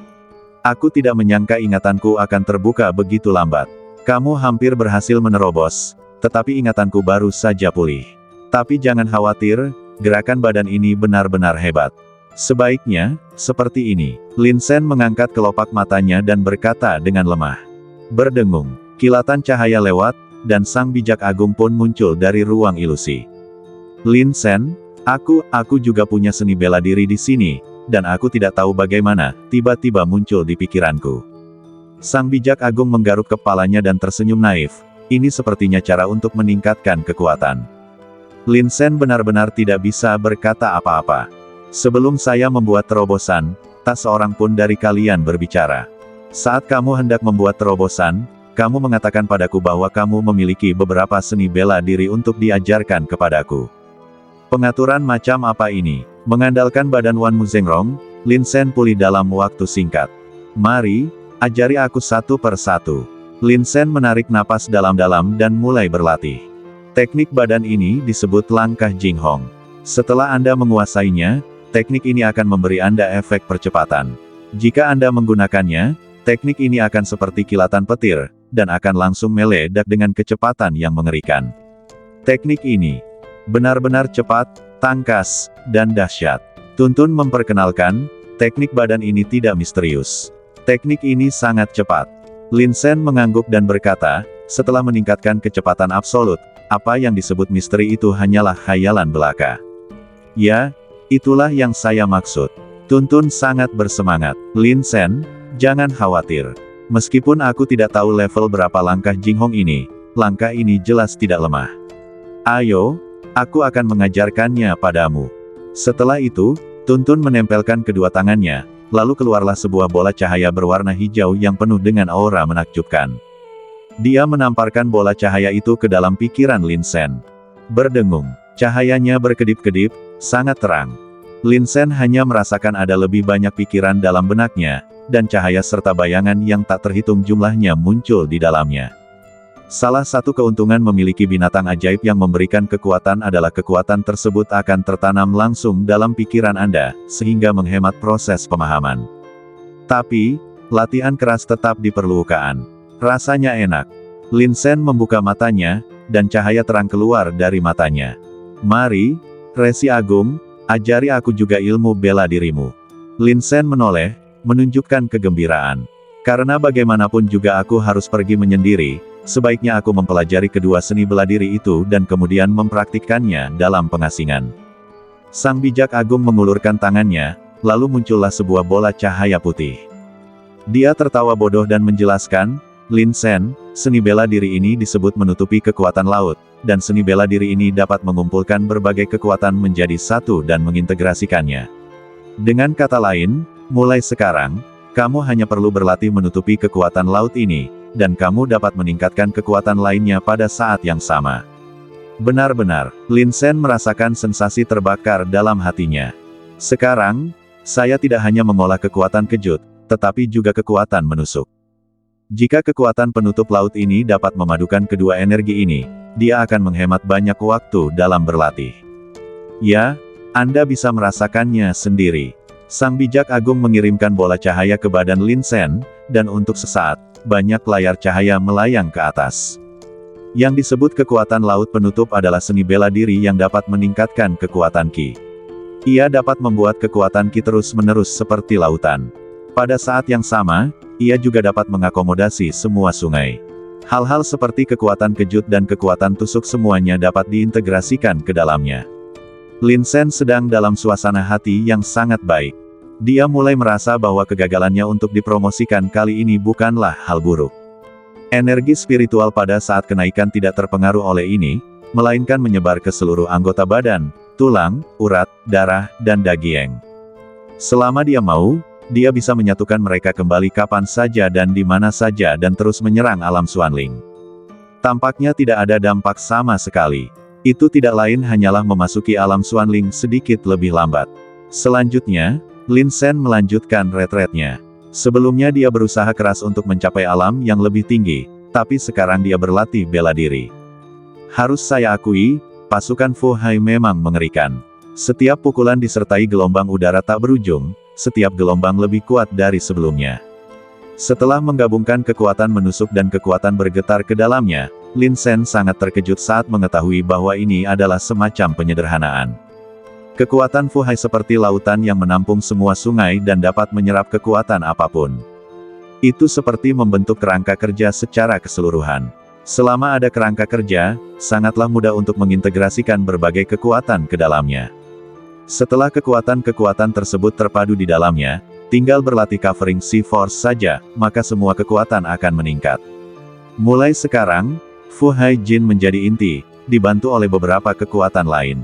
Aku tidak menyangka ingatanku akan terbuka begitu lambat. Kamu hampir berhasil menerobos, tetapi ingatanku baru saja pulih. Tapi jangan khawatir, gerakan badan ini benar-benar hebat. Sebaiknya, seperti ini. Lin Sen mengangkat kelopak matanya dan berkata dengan lemah. Berdengung, kilatan cahaya lewat, dan sang bijak agung pun muncul dari ruang ilusi. Lin Sen, aku juga punya seni bela diri di sini, dan aku tidak tahu bagaimana, tiba-tiba muncul di pikiranku. Sang bijak agung menggaruk kepalanya dan tersenyum naif. Ini sepertinya cara untuk meningkatkan kekuatan. Lin Sen benar-benar tidak bisa berkata apa-apa. Sebelum saya membuat terobosan, tak seorang pun dari kalian berbicara. Saat kamu hendak membuat terobosan, kamu mengatakan padaku bahwa kamu memiliki beberapa seni bela diri untuk diajarkan kepadaku. Pengaturan macam apa ini? Mengandalkan badan Wan Muzhengrong, Lin Sen pulih dalam waktu singkat. Mari, ajari aku satu per satu. Lin Sen menarik napas dalam-dalam dan mulai berlatih. Teknik badan ini disebut langkah Jing Hong. Setelah Anda menguasainya, teknik ini akan memberi Anda efek percepatan. Jika Anda menggunakannya, teknik ini akan seperti kilatan petir, dan akan langsung meledak dengan kecepatan yang mengerikan. Teknik ini benar-benar cepat, tangkas, dan dahsyat. Tuntun memperkenalkan, teknik badan ini tidak misterius. Teknik ini sangat cepat. Lin Sen mengangguk dan berkata, setelah meningkatkan kecepatan absolut, apa yang disebut misteri itu hanyalah khayalan belaka. Ya, itulah yang saya maksud. Tuntun sangat bersemangat. Lin Sen, jangan khawatir. Meskipun aku tidak tahu level berapa langkah Jing Hong ini, langkah ini jelas tidak lemah. Ayo, aku akan mengajarkannya padamu. Setelah itu, Tuntun menempelkan kedua tangannya, lalu keluarlah sebuah bola cahaya berwarna hijau yang penuh dengan aura menakjubkan. Dia menamparkan bola cahaya itu ke dalam pikiran Lin Sen. Berdengung, cahayanya berkedip-kedip, sangat terang. Lin Sen hanya merasakan ada lebih banyak pikiran dalam benaknya, dan cahaya serta bayangan yang tak terhitung jumlahnya muncul di dalamnya. Salah satu keuntungan memiliki binatang ajaib yang memberikan kekuatan adalah kekuatan tersebut akan tertanam langsung dalam pikiran Anda, sehingga menghemat proses pemahaman. Tapi, latihan keras tetap diperlukan. Rasanya enak. Lin Sen membuka matanya, dan cahaya terang keluar dari matanya. Mari, Resi Agung, ajari aku juga ilmu bela dirimu. Lin Sen menoleh, menunjukkan kegembiraan. Karena bagaimanapun juga aku harus pergi menyendiri, sebaiknya aku mempelajari kedua seni bela diri itu dan kemudian mempraktikkannya dalam pengasingan. Sang bijak agung mengulurkan tangannya, lalu muncullah sebuah bola cahaya putih. Dia tertawa bodoh dan menjelaskan, Lin Sen, seni bela diri ini disebut menutupi kekuatan laut, dan seni bela diri ini dapat mengumpulkan berbagai kekuatan menjadi satu dan mengintegrasikannya. Dengan kata lain, mulai sekarang, kamu hanya perlu berlatih menutupi kekuatan laut ini, dan kamu dapat meningkatkan kekuatan lainnya pada saat yang sama. Benar-benar, Lin Sen merasakan sensasi terbakar dalam hatinya. Sekarang, saya tidak hanya mengolah kekuatan kejut, tetapi juga kekuatan menusuk. Jika kekuatan penutup laut ini dapat memadukan kedua energi ini, dia akan menghemat banyak waktu dalam berlatih. Ya, Anda bisa merasakannya sendiri. Sang bijak agung mengirimkan bola cahaya ke badan Lin Sen, dan untuk sesaat, banyak layar cahaya melayang ke atas. Yang disebut kekuatan laut penutup adalah seni bela diri yang dapat meningkatkan kekuatan Qi. Ia dapat membuat kekuatan Qi terus-menerus seperti lautan. Pada saat yang sama, ia juga dapat mengakomodasi semua sungai. Hal-hal seperti kekuatan kejut dan kekuatan tusuk semuanya dapat diintegrasikan ke dalamnya. Lin Sen sedang dalam suasana hati yang sangat baik. Dia mulai merasa bahwa kegagalannya untuk dipromosikan kali ini bukanlah hal buruk. Energi spiritual pada saat kenaikan tidak terpengaruh oleh ini, melainkan menyebar ke seluruh anggota badan, tulang, urat, darah, dan daging. Selama dia mau, dia bisa menyatukan mereka kembali kapan saja dan di mana saja dan terus menyerang alam Xuanling. Tampaknya tidak ada dampak sama sekali. Itu tidak lain hanyalah memasuki alam Xuanling sedikit lebih lambat. Selanjutnya, Lin Sen melanjutkan retretnya. Sebelumnya dia berusaha keras untuk mencapai alam yang lebih tinggi, tapi sekarang dia berlatih bela diri. Harus saya akui, pasukan Fu Hai memang mengerikan. Setiap pukulan disertai gelombang udara tak berujung, setiap gelombang lebih kuat dari sebelumnya. Setelah menggabungkan kekuatan menusuk dan kekuatan bergetar ke dalamnya, Lin Sen sangat terkejut saat mengetahui bahwa ini adalah semacam penyederhanaan. Kekuatan Fu Hai seperti lautan yang menampung semua sungai dan dapat menyerap kekuatan apapun. Itu seperti membentuk kerangka kerja secara keseluruhan. Selama ada kerangka kerja, sangatlah mudah untuk mengintegrasikan berbagai kekuatan ke dalamnya. Setelah kekuatan-kekuatan tersebut terpadu di dalamnya, tinggal berlatih covering C-Force saja, maka semua kekuatan akan meningkat. Mulai sekarang, Fu Hai Jin menjadi inti, dibantu oleh beberapa kekuatan lain.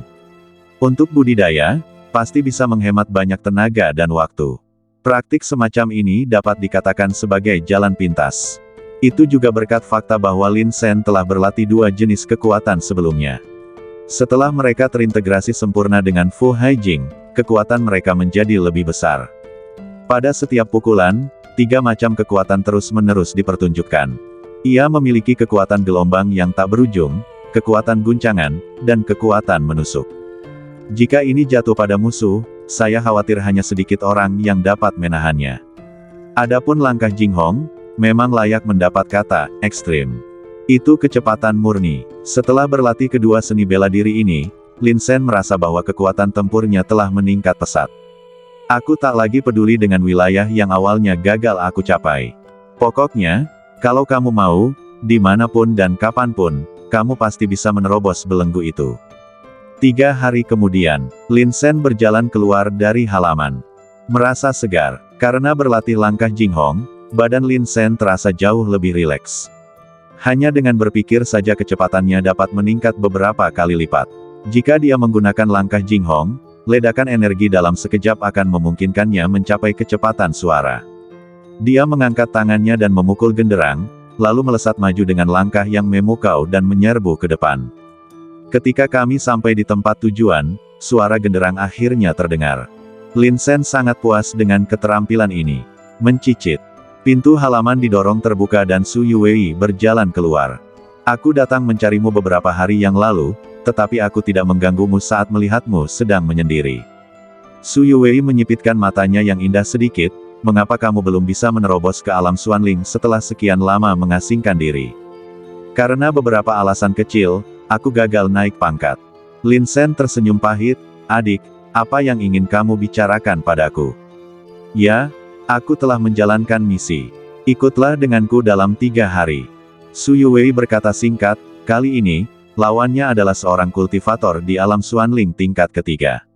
Untuk budidaya, pasti bisa menghemat banyak tenaga dan waktu. Praktik semacam ini dapat dikatakan sebagai jalan pintas. Itu juga berkat fakta bahwa Lin Sen telah berlatih dua jenis kekuatan sebelumnya. Setelah mereka terintegrasi sempurna dengan Fu Hai Jin, kekuatan mereka menjadi lebih besar. Pada setiap pukulan, 3 macam kekuatan terus-menerus dipertunjukkan. Ia memiliki kekuatan gelombang yang tak berujung, kekuatan guncangan, dan kekuatan menusuk. Jika ini jatuh pada musuh, saya khawatir hanya sedikit orang yang dapat menahannya. Adapun langkah Jing Hong, memang layak mendapat kata ekstrim. Itu kecepatan murni. Setelah berlatih kedua seni bela diri ini, Lin Sen merasa bahwa kekuatan tempurnya telah meningkat pesat. Aku tak lagi peduli dengan wilayah yang awalnya gagal aku capai. Pokoknya, kalau kamu mau, dimanapun dan kapanpun, kamu pasti bisa menerobos belenggu itu. 3 hari kemudian, Lin Sen berjalan keluar dari halaman. Merasa segar, karena berlatih langkah Jing Hong, badan Lin Sen terasa jauh lebih rileks. Hanya dengan berpikir saja kecepatannya dapat meningkat beberapa kali lipat. Jika dia menggunakan langkah Jing Hong, ledakan energi dalam sekejap akan memungkinkannya mencapai kecepatan suara. Dia mengangkat tangannya dan memukul genderang, lalu melesat maju dengan langkah yang memukau dan menyerbu ke depan. Ketika kami sampai di tempat tujuan, suara genderang akhirnya terdengar. Lin Sen sangat puas dengan keterampilan ini. Mencicit. Pintu halaman didorong terbuka dan Su Yuwei berjalan keluar. Aku datang mencarimu beberapa hari yang lalu, tetapi aku tidak mengganggumu saat melihatmu sedang menyendiri. Su Yuwei menyipitkan matanya yang indah sedikit, mengapa kamu belum bisa menerobos ke alam Xuanling setelah sekian lama mengasingkan diri? Karena beberapa alasan kecil, aku gagal naik pangkat. Lin Sen tersenyum pahit, adik, apa yang ingin kamu bicarakan padaku? Ya, aku telah menjalankan misi. Ikutlah denganku dalam 3 hari. Su Yuwei berkata singkat, kali ini, lawannya adalah seorang kultivator di alam Xuanling tingkat ketiga.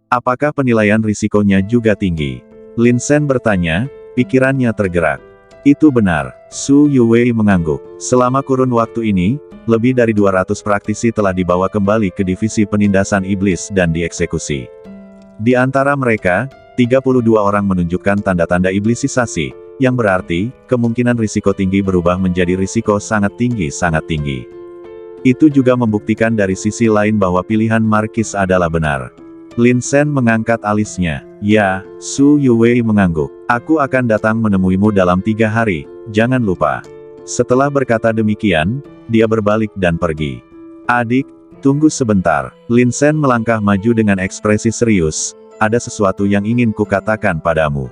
Apakah penilaian risikonya juga tinggi? Lin Sen bertanya, pikirannya tergerak. Itu benar, Su Yuwei mengangguk. Selama kurun waktu ini, lebih dari 200 praktisi telah dibawa kembali ke divisi penindasan iblis dan dieksekusi. Di antara mereka, 32 orang menunjukkan tanda-tanda iblisisasi, yang berarti, kemungkinan risiko tinggi berubah menjadi risiko sangat tinggi. Itu juga membuktikan dari sisi lain bahwa pilihan Markis adalah benar. Lin Sen mengangkat alisnya. Ya, Su Yuwei mengangguk. Aku akan datang menemuimu dalam 3 hari, jangan lupa. Setelah berkata demikian, dia berbalik dan pergi. Adik, tunggu sebentar. Lin Sen melangkah maju dengan ekspresi serius. Ada sesuatu yang ingin kukatakan padamu.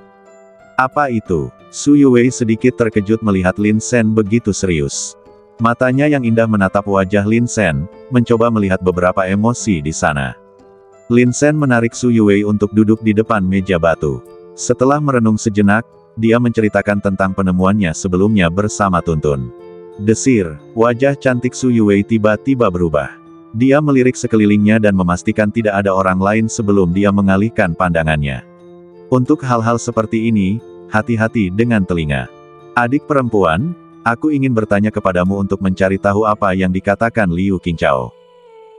Apa itu? Su Yuwei sedikit terkejut melihat Lin Sen begitu serius. Matanya yang indah menatap wajah Lin Sen, mencoba melihat beberapa emosi di sana. Lin Sen menarik Su Yuwei untuk duduk di depan meja batu. Setelah merenung sejenak, dia menceritakan tentang penemuannya sebelumnya bersama Tuntun. Desir, wajah cantik Su Yuwei tiba-tiba berubah. Dia melirik sekelilingnya dan memastikan tidak ada orang lain sebelum dia mengalihkan pandangannya. Untuk hal-hal seperti ini, hati-hati dengan telinga. Adik perempuan, aku ingin bertanya kepadamu untuk mencari tahu apa yang dikatakan Liu Qingchao.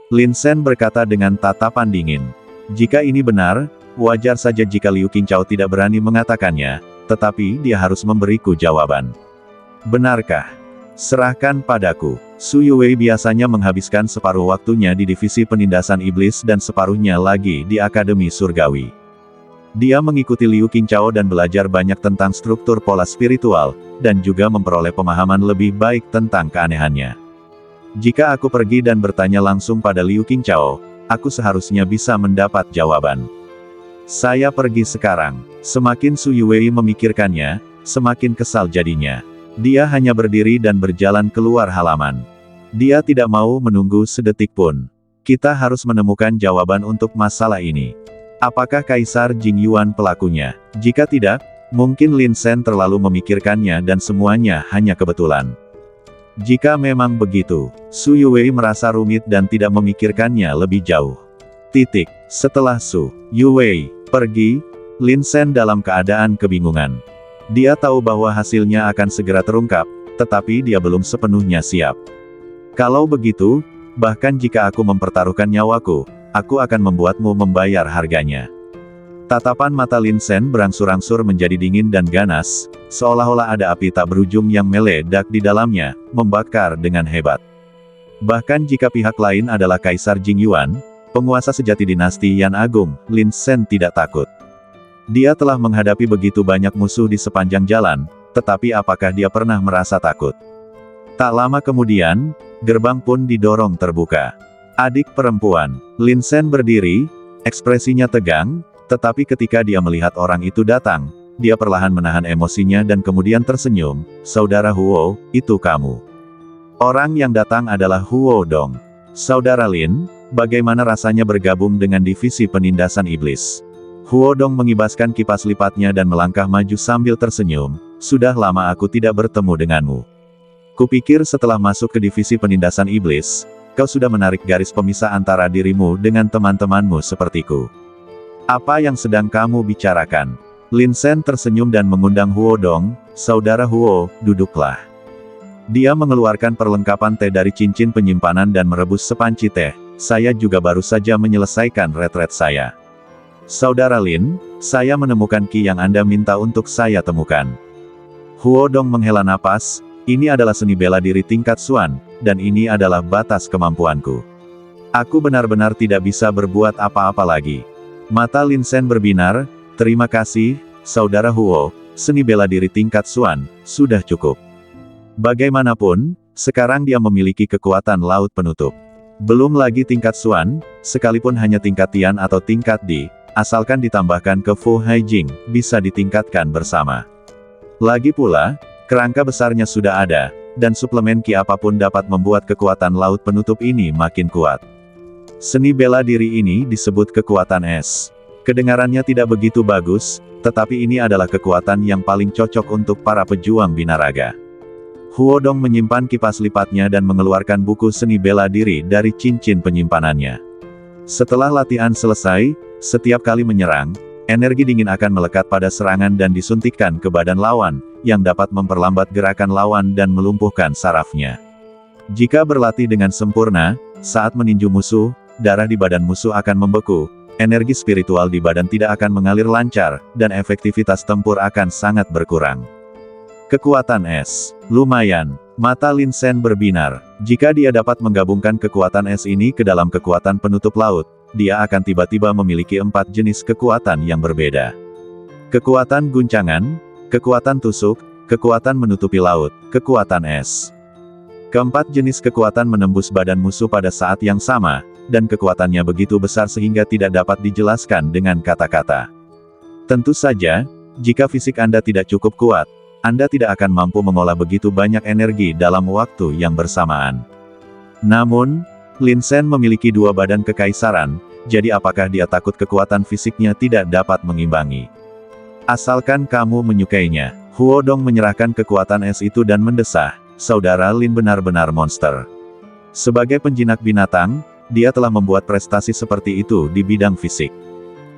Lin Sen berkata dengan tatapan dingin. Jika ini benar, wajar saja jika Liu Qingchao tidak berani mengatakannya, tetapi dia harus memberiku jawaban. Benarkah? Serahkan padaku. Su Yuwei biasanya menghabiskan separuh waktunya di divisi penindasan iblis dan separuhnya lagi di Akademi Surgawi. Dia mengikuti Liu Qingchao dan belajar banyak tentang struktur pola spiritual, dan juga memperoleh pemahaman lebih baik tentang keanehannya. Jika aku pergi dan bertanya langsung pada Liu Qingchao, aku seharusnya bisa mendapat jawaban. Saya pergi sekarang. Semakin Su Yuwei memikirkannya, semakin kesal jadinya. Dia hanya berdiri dan berjalan keluar halaman. Dia tidak mau menunggu sedetik pun. Kita harus menemukan jawaban untuk masalah ini. Apakah Kaisar Jing Yuan pelakunya? Jika tidak, mungkin Lin Sen terlalu memikirkannya dan semuanya hanya kebetulan. Jika memang begitu, Su Yuwei merasa rumit dan tidak memikirkannya lebih jauh. Setelah Su Yuwei pergi, Lin Shen dalam keadaan kebingungan. Dia tahu bahwa hasilnya akan segera terungkap, tetapi dia belum sepenuhnya siap. Kalau begitu, bahkan jika aku mempertaruhkan nyawaku, aku akan membuatmu membayar harganya. Tatapan mata Lin Shen berangsur-angsur menjadi dingin dan ganas, seolah-olah ada api tak berujung yang meledak di dalamnya, membakar dengan hebat. Bahkan jika pihak lain adalah Kaisar Jing Yuan, penguasa sejati dinasti Yan Agung, Lin Shen tidak takut. Dia telah menghadapi begitu banyak musuh di sepanjang jalan, tetapi apakah dia pernah merasa takut? Tak lama kemudian, gerbang pun didorong terbuka. Adik perempuan, Lin Shen berdiri, ekspresinya tegang, tetapi ketika dia melihat orang itu datang, dia perlahan menahan emosinya dan kemudian tersenyum. Saudara Huo, itu kamu. Orang yang datang adalah Huo Dong. Saudara Lin, bagaimana rasanya bergabung dengan divisi penindasan iblis? Huo Dong mengibaskan kipas lipatnya dan melangkah maju sambil tersenyum. Sudah lama aku tidak bertemu denganmu. Kupikir setelah masuk ke divisi penindasan iblis, kau sudah menarik garis pemisah antara dirimu dengan teman-temanmu sepertiku. Apa yang sedang kamu bicarakan? Lin Shen tersenyum dan mengundang Huo Dong. Saudara Huo, duduklah. Dia mengeluarkan perlengkapan teh dari cincin penyimpanan dan merebus sepanci teh. Saya juga baru saja menyelesaikan retret saya. Saudara Lin, saya menemukan ki yang Anda minta untuk saya temukan. Huo Dong menghela napas, ini adalah seni bela diri tingkat Xuan, dan ini adalah batas kemampuanku. Aku benar-benar tidak bisa berbuat apa-apa lagi. Mata Lin Shen berbinar, terima kasih, Saudara Huo, seni bela diri tingkat Xuan, sudah cukup. Bagaimanapun, sekarang dia memiliki kekuatan laut penutup. Belum lagi tingkat Xuan, sekalipun hanya tingkat Tian atau tingkat Di, asalkan ditambahkan ke Fu Haijing, bisa ditingkatkan bersama. Lagi pula, kerangka besarnya sudah ada, dan suplemen ki apapun dapat membuat kekuatan laut penutup ini makin kuat. Seni bela diri ini disebut kekuatan es. Kedengarannya tidak begitu bagus, tetapi ini adalah kekuatan yang paling cocok untuk para pejuang binaraga. Huo Dong menyimpan kipas lipatnya dan mengeluarkan buku seni bela diri dari cincin penyimpanannya. Setelah latihan selesai, setiap kali menyerang, energi dingin akan melekat pada serangan dan disuntikkan ke badan lawan, yang dapat memperlambat gerakan lawan dan melumpuhkan sarafnya. Jika berlatih dengan sempurna, saat meninju musuh, darah di badan musuh akan membeku, energi spiritual di badan tidak akan mengalir lancar, dan efektivitas tempur akan sangat berkurang. Kekuatan es. Lumayan. Mata Lin Shen berbinar. Jika dia dapat menggabungkan kekuatan es ini ke dalam kekuatan penutup laut, dia akan tiba-tiba memiliki 4 jenis kekuatan yang berbeda. Kekuatan guncangan, kekuatan tusuk, kekuatan menutupi laut, kekuatan es. Keempat jenis kekuatan menembus badan musuh pada saat yang sama, dan kekuatannya begitu besar sehingga tidak dapat dijelaskan dengan kata-kata. Tentu saja, jika fisik Anda tidak cukup kuat, Anda tidak akan mampu mengolah begitu banyak energi dalam waktu yang bersamaan. Namun, Lin Shen memiliki 2 badan kekaisaran, jadi apakah dia takut kekuatan fisiknya tidak dapat mengimbangi? Asalkan kamu menyukainya. Huo Dong menyerahkan kekuatan es itu dan mendesah, Saudara Lin benar-benar monster. Sebagai penjinak binatang, dia telah membuat prestasi seperti itu di bidang fisik.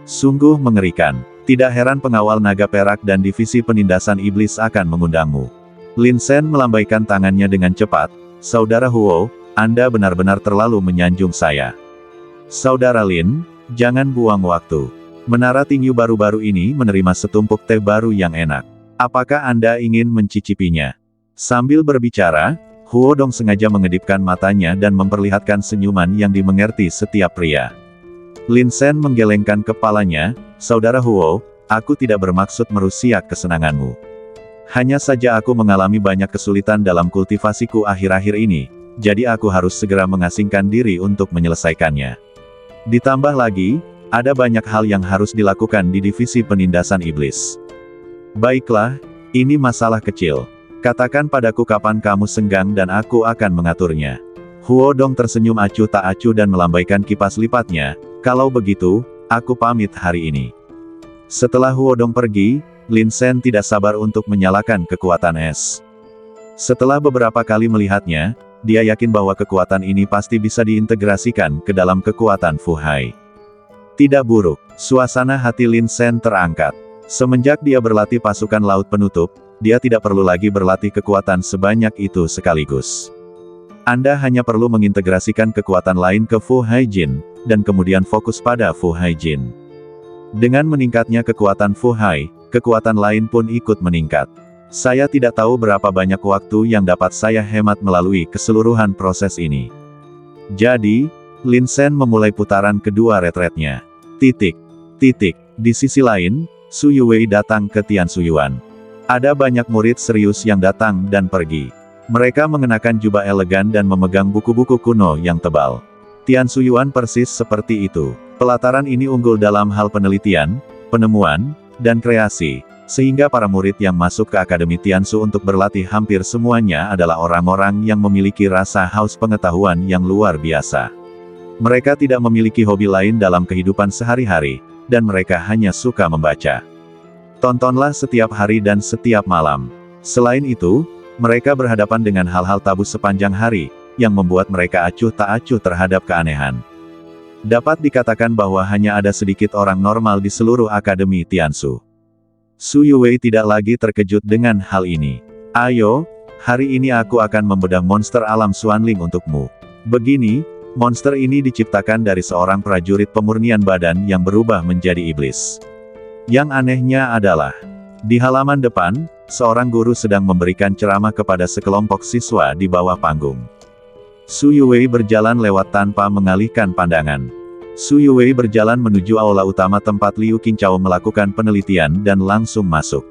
Sungguh mengerikan. Tidak heran pengawal naga perak dan divisi penindasan iblis akan mengundangmu. Lin Shen melambaikan tangannya dengan cepat. Saudara Huo, Anda benar-benar terlalu menyanjung saya. Saudara Lin, jangan buang waktu. Menara tinggi baru-baru ini menerima setumpuk teh baru yang enak. Apakah Anda ingin mencicipinya? Sambil berbicara, Huo Dong sengaja mengedipkan matanya dan memperlihatkan senyuman yang dimengerti setiap pria. Lin Shen menggelengkan kepalanya. Saudara Huo, aku tidak bermaksud merusak kesenanganmu. Hanya saja aku mengalami banyak kesulitan dalam kultivasiku akhir-akhir ini, jadi aku harus segera mengasingkan diri untuk menyelesaikannya. Ditambah lagi, ada banyak hal yang harus dilakukan di divisi penindasan iblis. Baiklah, ini masalah kecil. Katakan padaku kapan kamu senggang dan aku akan mengaturnya. Huo Dong tersenyum acuh tak acuh dan melambaikan kipas lipatnya. Kalau begitu, aku pamit hari ini. Setelah Huo Dong pergi, Lin Shen tidak sabar untuk menyalakan kekuatan es. Setelah beberapa kali melihatnya, dia yakin bahwa kekuatan ini pasti bisa diintegrasikan ke dalam kekuatan Fu Hai. Tidak buruk. Suasana hati Lin Sen terangkat. Semenjak dia berlatih pasukan laut penutup, dia tidak perlu lagi berlatih kekuatan sebanyak itu sekaligus. Anda hanya perlu mengintegrasikan kekuatan lain ke Fu Haijin, dan kemudian fokus pada Fu Haijin. Dengan meningkatnya kekuatan Fu Hai, kekuatan lain pun ikut meningkat. Saya tidak tahu berapa banyak waktu yang dapat saya hemat melalui keseluruhan proses ini. Jadi, Lin Sen memulai putaran kedua retretnya. Di sisi lain, Su Yuwei datang ke Tian Shuyuan. Ada banyak murid serius yang datang dan pergi. Mereka mengenakan jubah elegan dan memegang buku-buku kuno yang tebal. Tian Shuyuan persis seperti itu. Pelataran ini unggul dalam hal penelitian, penemuan, dan kreasi, sehingga para murid yang masuk ke Akademi Tianshu untuk berlatih hampir semuanya adalah orang-orang yang memiliki rasa haus pengetahuan yang luar biasa. Mereka tidak memiliki hobi lain dalam kehidupan sehari-hari, dan mereka hanya suka membaca. Tontonlah setiap hari dan setiap malam. Selain itu, mereka berhadapan dengan hal-hal tabu sepanjang hari, yang membuat mereka acuh tak acuh terhadap keanehan. Dapat dikatakan bahwa hanya ada sedikit orang normal di seluruh Akademi Tianshu. Su Yuwei tidak lagi terkejut dengan hal ini. Ayo, hari ini aku akan membedah monster alam Xuanling untukmu. Begini, monster ini diciptakan dari seorang prajurit pemurnian badan yang berubah menjadi iblis. Yang anehnya adalah, di halaman depan, seorang guru sedang memberikan ceramah kepada sekelompok siswa di bawah panggung. Su Yuwei berjalan lewat tanpa mengalihkan pandangan. Su Yuwei berjalan menuju aula utama tempat Liu Qingchao melakukan penelitian dan langsung masuk.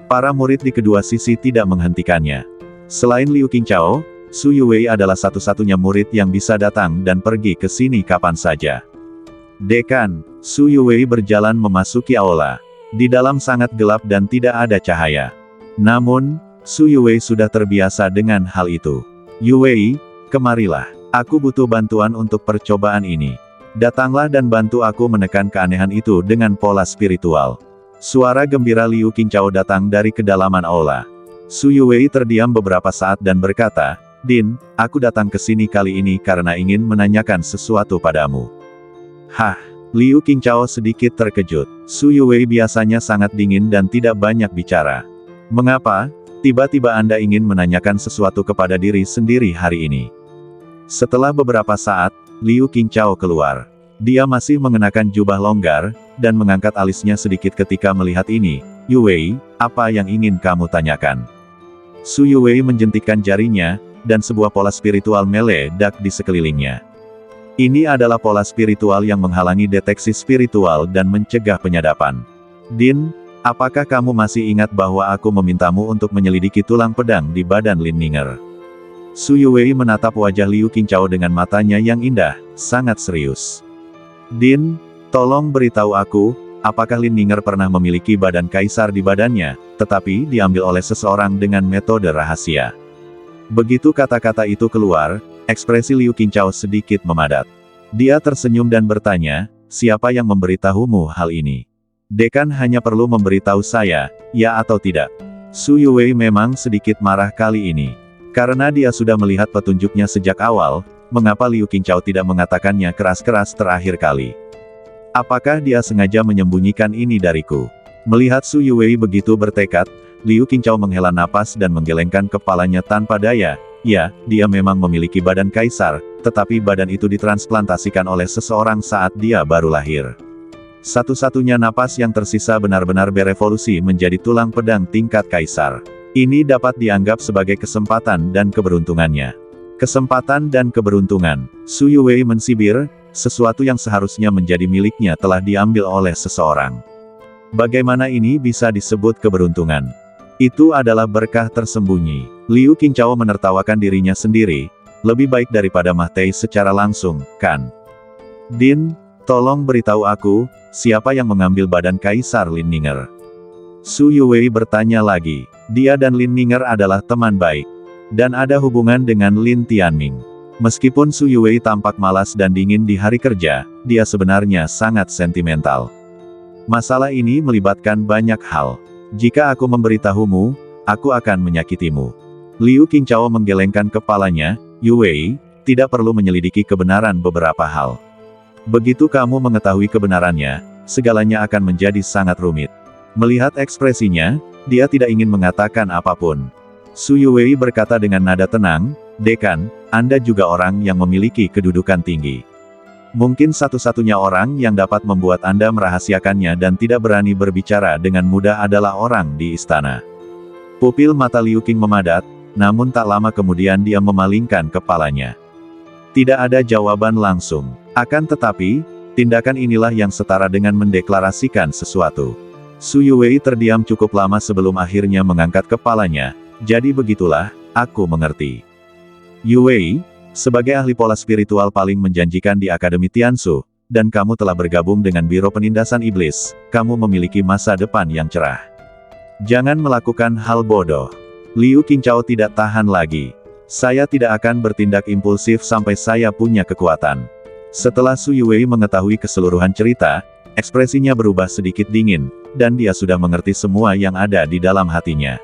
Para murid di kedua sisi tidak menghentikannya. Selain Liu Qingchao, Su Yuwei adalah satu-satunya murid yang bisa datang dan pergi ke sini kapan saja. Dekan, Su Yuwei berjalan memasuki aula. Di dalam sangat gelap dan tidak ada cahaya. Namun, Su Yuwei sudah terbiasa dengan hal itu. Yuwei, kemarilah. Aku butuh bantuan untuk percobaan ini. Datanglah dan bantu aku menekan keanehan itu dengan pola spiritual. Suara gembira Liu Qingchao datang dari kedalaman aula. Su Yuwei terdiam beberapa saat dan berkata, Din, aku datang ke sini kali ini karena ingin menanyakan sesuatu padamu. Hah, Liu Qingchao sedikit terkejut. Su Yuwei biasanya sangat dingin dan tidak banyak bicara. Mengapa, tiba-tiba Anda ingin menanyakan sesuatu kepada diri sendiri hari ini? Setelah beberapa saat, Liu Qingchao keluar. Dia masih mengenakan jubah longgar, dan mengangkat alisnya sedikit ketika melihat ini. Yuwei, apa yang ingin kamu tanyakan? Su Yuwei menjentikkan jarinya, dan sebuah pola spiritual meledak di sekelilingnya. Ini adalah pola spiritual yang menghalangi deteksi spiritual dan mencegah penyadapan. Din, apakah kamu masih ingat bahwa aku memintamu untuk menyelidiki tulang pedang di badan Lin Ninger? Su Yuwei menatap wajah Liu Qingchao dengan matanya yang indah, sangat serius. Din, tolong beritahu aku, apakah Lin Ninger pernah memiliki badan kaisar di badannya, tetapi diambil oleh seseorang dengan metode rahasia? Begitu kata-kata itu keluar, ekspresi Liu Qingchao sedikit memadat. Dia tersenyum dan bertanya, siapa yang memberitahumu hal ini? Dekan hanya perlu memberitahu saya, ya atau tidak. Su Yuwei memang sedikit marah kali ini. Karena dia sudah melihat petunjuknya sejak awal, mengapa Liu Qingchao tidak mengatakannya keras-keras terakhir kali? Apakah dia sengaja menyembunyikan ini dariku? Melihat Su Yuwei begitu bertekad, Liu Qingchao menghela napas dan menggelengkan kepalanya tanpa daya. Ya, dia memang memiliki badan kaisar, tetapi badan itu ditransplantasikan oleh seseorang saat dia baru lahir. Satu-satunya napas yang tersisa benar-benar berevolusi menjadi tulang pedang tingkat kaisar. Ini dapat dianggap sebagai kesempatan dan keberuntungannya. Kesempatan dan keberuntungan. Su Yuwei mensibir, sesuatu yang seharusnya menjadi miliknya telah diambil oleh seseorang. Bagaimana ini bisa disebut keberuntungan? Itu adalah berkah tersembunyi. Liu Qingchao menertawakan dirinya sendiri. Lebih baik daripada Mah Tei secara langsung, kan? Din, tolong beritahu aku, siapa yang mengambil badan Kaisar Lin Ninger? Su Yuwei bertanya lagi. Dia dan Lin Ninger adalah teman baik. Dan ada hubungan dengan Lin Tianming. Meskipun Su Yuwei tampak malas dan dingin di hari kerja, dia sebenarnya sangat sentimental. Masalah ini melibatkan banyak hal. Jika aku memberitahumu, aku akan menyakitimu. Liu Qingchao menggelengkan kepalanya, Yuwei, tidak perlu menyelidiki kebenaran beberapa hal. Begitu kamu mengetahui kebenarannya, segalanya akan menjadi sangat rumit. Melihat ekspresinya, dia tidak ingin mengatakan apapun. Su Yuwei berkata dengan nada tenang, "Dekan, Anda juga orang yang memiliki kedudukan tinggi. Mungkin satu-satunya orang yang dapat membuat Anda merahasiakannya dan tidak berani berbicara dengan mudah adalah orang di istana." Pupil mata Liu Qing memadat, namun tak lama kemudian dia memalingkan kepalanya. Tidak ada jawaban langsung. Akan tetapi, tindakan inilah yang setara dengan mendeklarasikan sesuatu. Su Yuwei terdiam cukup lama sebelum akhirnya mengangkat kepalanya. "Jadi begitulah, aku mengerti. Yuwei, sebagai ahli pola spiritual paling menjanjikan di Akademi Tiansu, dan kamu telah bergabung dengan Biro Penindasan Iblis, kamu memiliki masa depan yang cerah. Jangan melakukan hal bodoh." Liu Qingchao tidak tahan lagi. "Saya tidak akan bertindak impulsif sampai saya punya kekuatan." Setelah Su Yuwei mengetahui keseluruhan cerita, ekspresinya berubah sedikit dingin, dan dia sudah mengerti semua yang ada di dalam hatinya.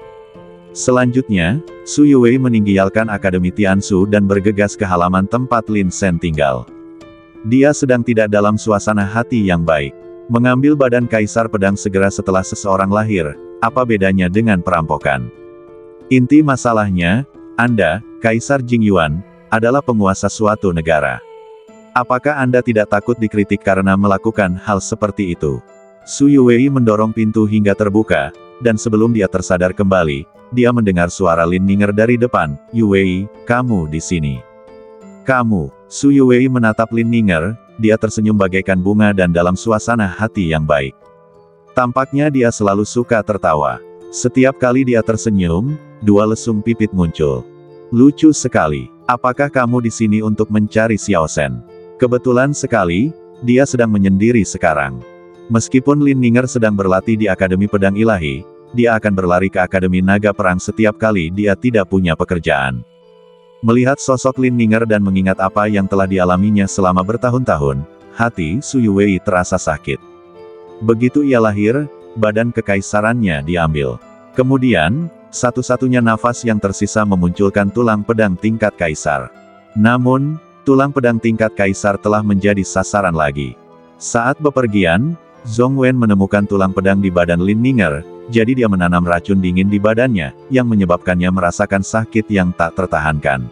Selanjutnya, Su Yuwei meninggalkan Akademi Tiansu dan bergegas ke halaman tempat Lin Sen tinggal. Dia sedang tidak dalam suasana hati yang baik. Mengambil badan Kaisar Pedang segera setelah seseorang lahir, apa bedanya dengan perampokan? Inti masalahnya, Anda, Kaisar Jingyuan, adalah penguasa suatu negara. Apakah Anda tidak takut dikritik karena melakukan hal seperti itu? Su Yuwei mendorong pintu hingga terbuka, dan sebelum dia tersadar kembali, dia mendengar suara Lin Ninger dari depan, "Yuwei, kamu di sini." "Kamu?" Su Yuwei menatap Lin Ninger, dia tersenyum bagaikan bunga dan dalam suasana hati yang baik. Tampaknya dia selalu suka tertawa. Setiap kali dia tersenyum, dua lesung pipit muncul. "Lucu sekali. Apakah kamu di sini untuk mencari Xiao Shen?" Kebetulan sekali, dia sedang menyendiri sekarang. Meskipun Lin Ninger sedang berlatih di Akademi Pedang Ilahi, dia akan berlari ke Akademi Naga Perang setiap kali dia tidak punya pekerjaan. Melihat sosok Lin Ninger dan mengingat apa yang telah dialaminya selama bertahun-tahun, hati Su Yuwei terasa sakit. Begitu ia lahir, badan kekaisarannya diambil. Kemudian, satu-satunya nafas yang tersisa memunculkan tulang pedang tingkat kaisar. Namun, tulang pedang tingkat kaisar telah menjadi sasaran lagi. Saat bepergian, Zhong Wen menemukan tulang pedang di badan Lin Ninger, jadi dia menanam racun dingin di badannya, yang menyebabkannya merasakan sakit yang tak tertahankan.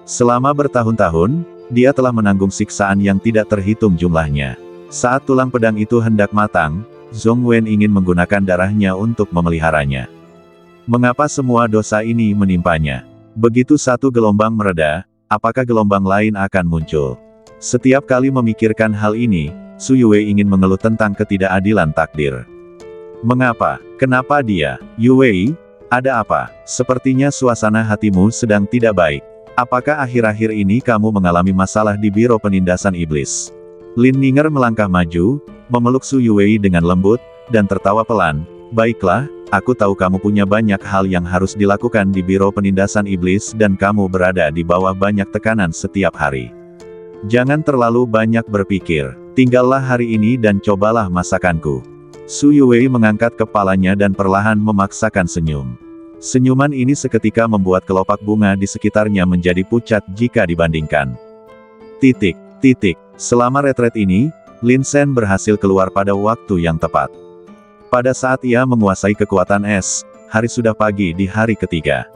Selama bertahun-tahun, dia telah menanggung siksaan yang tidak terhitung jumlahnya. Saat tulang pedang itu hendak matang, Zhong Wen ingin menggunakan darahnya untuk memeliharanya. Mengapa semua dosa ini menimpanya? Begitu satu gelombang mereda, apakah gelombang lain akan muncul? Setiap kali memikirkan hal ini, Su Yuwei ingin mengeluh tentang ketidakadilan takdir. Mengapa? Kenapa dia? Yuwei, ada apa? Sepertinya suasana hatimu sedang tidak baik. Apakah akhir-akhir ini kamu mengalami masalah di Biro Penindasan Iblis? Lin Ninger melangkah maju, memeluk Su Yuwei dengan lembut, dan tertawa pelan. "Baiklah, aku tahu kamu punya banyak hal yang harus dilakukan di Biro Penindasan Iblis dan kamu berada di bawah banyak tekanan setiap hari. Jangan terlalu banyak berpikir. Tinggallah hari ini dan cobalah masakanku." Su Yuwei mengangkat kepalanya dan perlahan memaksakan senyum. Senyuman ini seketika membuat kelopak bunga di sekitarnya menjadi pucat jika dibandingkan. Selama retret ini, Lin Sen berhasil keluar pada waktu yang tepat. Pada saat ia menguasai kekuatan es, hari sudah pagi di hari ketiga.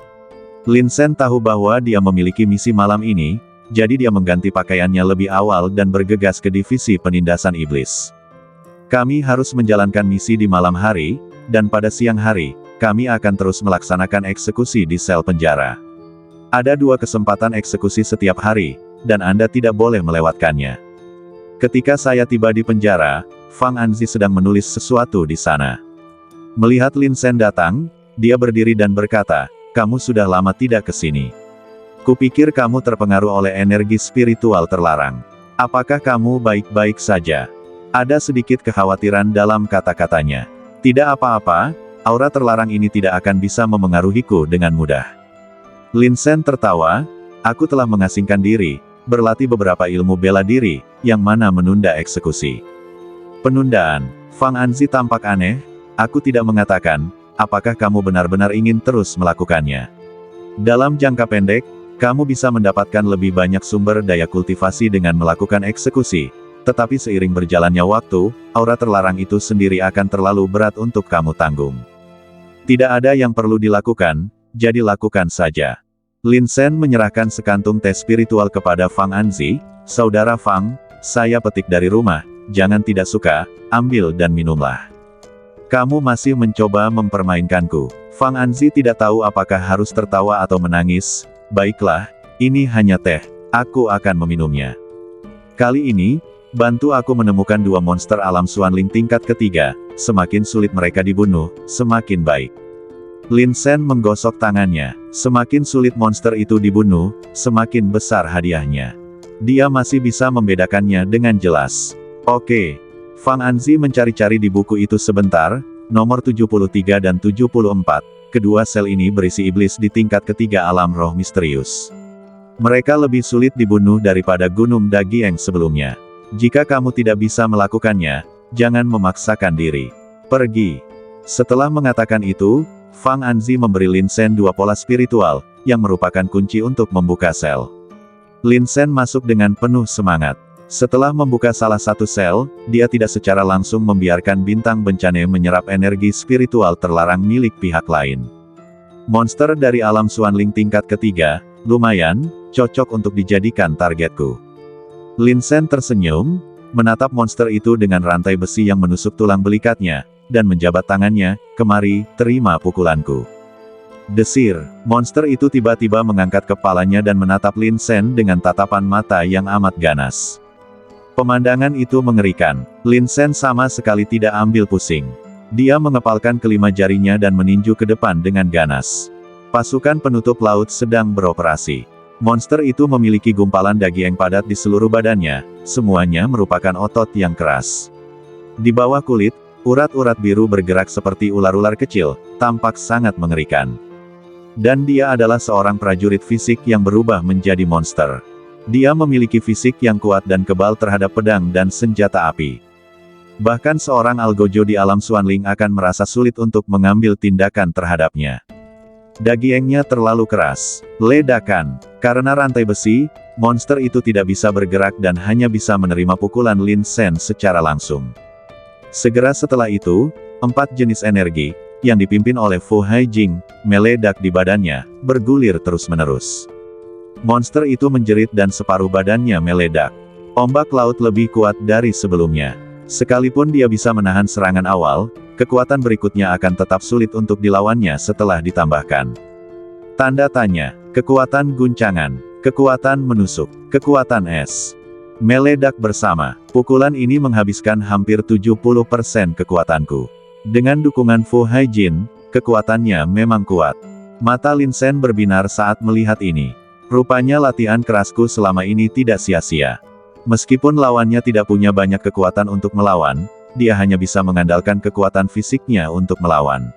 Lin Sen tahu bahwa dia memiliki misi malam ini, jadi dia mengganti pakaiannya lebih awal dan bergegas ke divisi penindasan iblis. "Kami harus menjalankan misi di malam hari, dan pada siang hari, kami akan terus melaksanakan eksekusi di sel penjara. Ada 2 kesempatan eksekusi setiap hari, dan Anda tidak boleh melewatkannya." Ketika saya tiba di penjara, Fang Anzi sedang menulis sesuatu di sana. Melihat Lin Sen datang, dia berdiri dan berkata, "Kamu sudah lama tidak ke sini. Kupikir kamu terpengaruh oleh energi spiritual terlarang. Apakah kamu baik-baik saja?" Ada sedikit kekhawatiran dalam kata-katanya. "Tidak apa-apa, aura terlarang ini tidak akan bisa memengaruhiku dengan mudah." Lin Sen tertawa, "Aku telah mengasingkan diri, berlatih beberapa ilmu bela diri, yang mana menunda eksekusi." "Penundaan?" Fang Anzi tampak aneh. "Aku tidak mengatakan, apakah kamu benar-benar ingin terus melakukannya? Dalam jangka pendek, kamu bisa mendapatkan lebih banyak sumber daya kultivasi dengan melakukan eksekusi, Tetapi seiring berjalannya waktu, aura terlarang itu sendiri akan terlalu berat untuk kamu tanggung. Tidak ada yang perlu dilakukan, jadi lakukan saja. Lin Sen menyerahkan sekantung teh spiritual kepada Fang Anzi. Saudara Fang, saya petik dari rumah, jangan tidak suka, ambil dan minumlah. Kamu masih mencoba mempermainkanku. Fang Anzi tidak tahu apakah harus tertawa atau menangis. Baiklah, ini hanya teh, aku akan meminumnya. Kali ini, bantu aku menemukan 2 monster alam Xuanling tingkat ketiga, semakin sulit mereka dibunuh, semakin baik. Lin Sen menggosok tangannya, semakin sulit monster itu dibunuh, semakin besar hadiahnya. Dia masih bisa membedakannya dengan jelas. Oke. Fang Anzi mencari-cari di buku itu sebentar, nomor 73 dan 74, kedua sel ini berisi iblis di tingkat ketiga alam roh misterius. Mereka lebih sulit dibunuh daripada gunung Dagieng sebelumnya. Jika kamu tidak bisa melakukannya, jangan memaksakan diri. Pergi. Setelah mengatakan itu, Fang Anzi memberi Lin Sen 2 pola spiritual, yang merupakan kunci untuk membuka sel. Lin Sen masuk dengan penuh semangat. Setelah membuka salah satu sel, dia tidak secara langsung membiarkan bintang bencana menyerap energi spiritual terlarang milik pihak lain. Monster dari alam Xuanling tingkat ketiga, lumayan, cocok untuk dijadikan targetku. Lin Sen tersenyum, menatap monster itu dengan rantai besi yang menusuk tulang belikatnya, dan menjabat tangannya, kemari, terima pukulanku. Desir, monster itu tiba-tiba mengangkat kepalanya dan menatap Lin Sen dengan tatapan mata yang amat ganas. Pemandangan itu mengerikan. Lin Sen sama sekali tidak ambil pusing. Dia mengepalkan kelima jarinya dan meninju ke depan dengan ganas. Pasukan penutup laut sedang beroperasi. Monster itu memiliki gumpalan daging padat di seluruh badannya, semuanya merupakan otot yang keras. Di bawah kulit, urat-urat biru bergerak seperti ular-ular kecil, tampak sangat mengerikan. Dan dia adalah seorang prajurit fisik yang berubah menjadi monster. Dia memiliki fisik yang kuat dan kebal terhadap pedang dan senjata api. Bahkan seorang algojo di alam Xuanling akan merasa sulit untuk mengambil tindakan terhadapnya. Dagingnya terlalu keras. Ledakan. Karena rantai besi, monster itu tidak bisa bergerak dan hanya bisa menerima pukulan Lin Sen secara langsung. Segera setelah itu, 4 jenis energi, yang dipimpin oleh Fu Haijing, meledak di badannya, bergulir terus-menerus. Monster itu menjerit dan separuh badannya meledak. Ombak laut lebih kuat dari sebelumnya. Sekalipun dia bisa menahan serangan awal, kekuatan berikutnya akan tetap sulit untuk dilawannya setelah ditambahkan. Tanda tanya, kekuatan guncangan, kekuatan menusuk, kekuatan es. Meledak bersama, pukulan ini menghabiskan hampir 70% kekuatanku. Dengan dukungan Fu Haijin, kekuatannya memang kuat. Mata Lin Sen berbinar saat melihat ini. Rupanya latihan kerasku selama ini tidak sia-sia. Meskipun lawannya tidak punya banyak kekuatan untuk melawan, dia hanya bisa mengandalkan kekuatan fisiknya untuk melawan.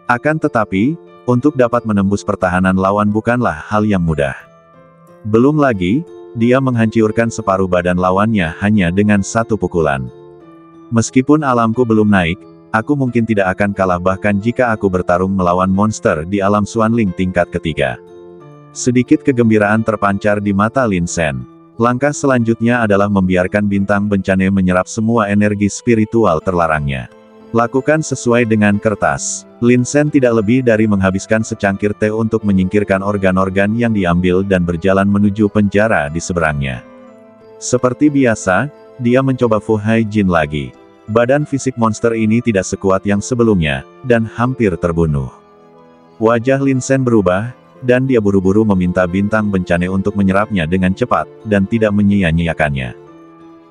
Akan tetapi, untuk dapat menembus pertahanan lawan bukanlah hal yang mudah. Belum lagi, dia menghancurkan separuh badan lawannya hanya dengan 1 pukulan. Meskipun alamku belum naik, aku mungkin tidak akan kalah bahkan jika aku bertarung melawan monster di alam Xuanling tingkat ketiga. Sedikit kegembiraan terpancar di mata Lin Sen. Langkah selanjutnya adalah membiarkan bintang bencana menyerap semua energi spiritual terlarangnya. Lakukan sesuai dengan kertas. Lin Sen tidak lebih dari menghabiskan secangkir teh untuk menyingkirkan organ-organ yang diambil dan berjalan menuju penjara di seberangnya. Seperti biasa, dia mencoba Fu Haijin lagi. Badan fisik monster ini tidak sekuat yang sebelumnya, dan hampir terbunuh. Wajah Lin Sen berubah, dan dia buru-buru meminta bintang bencana untuk menyerapnya dengan cepat, dan tidak menyia-nyiakannya.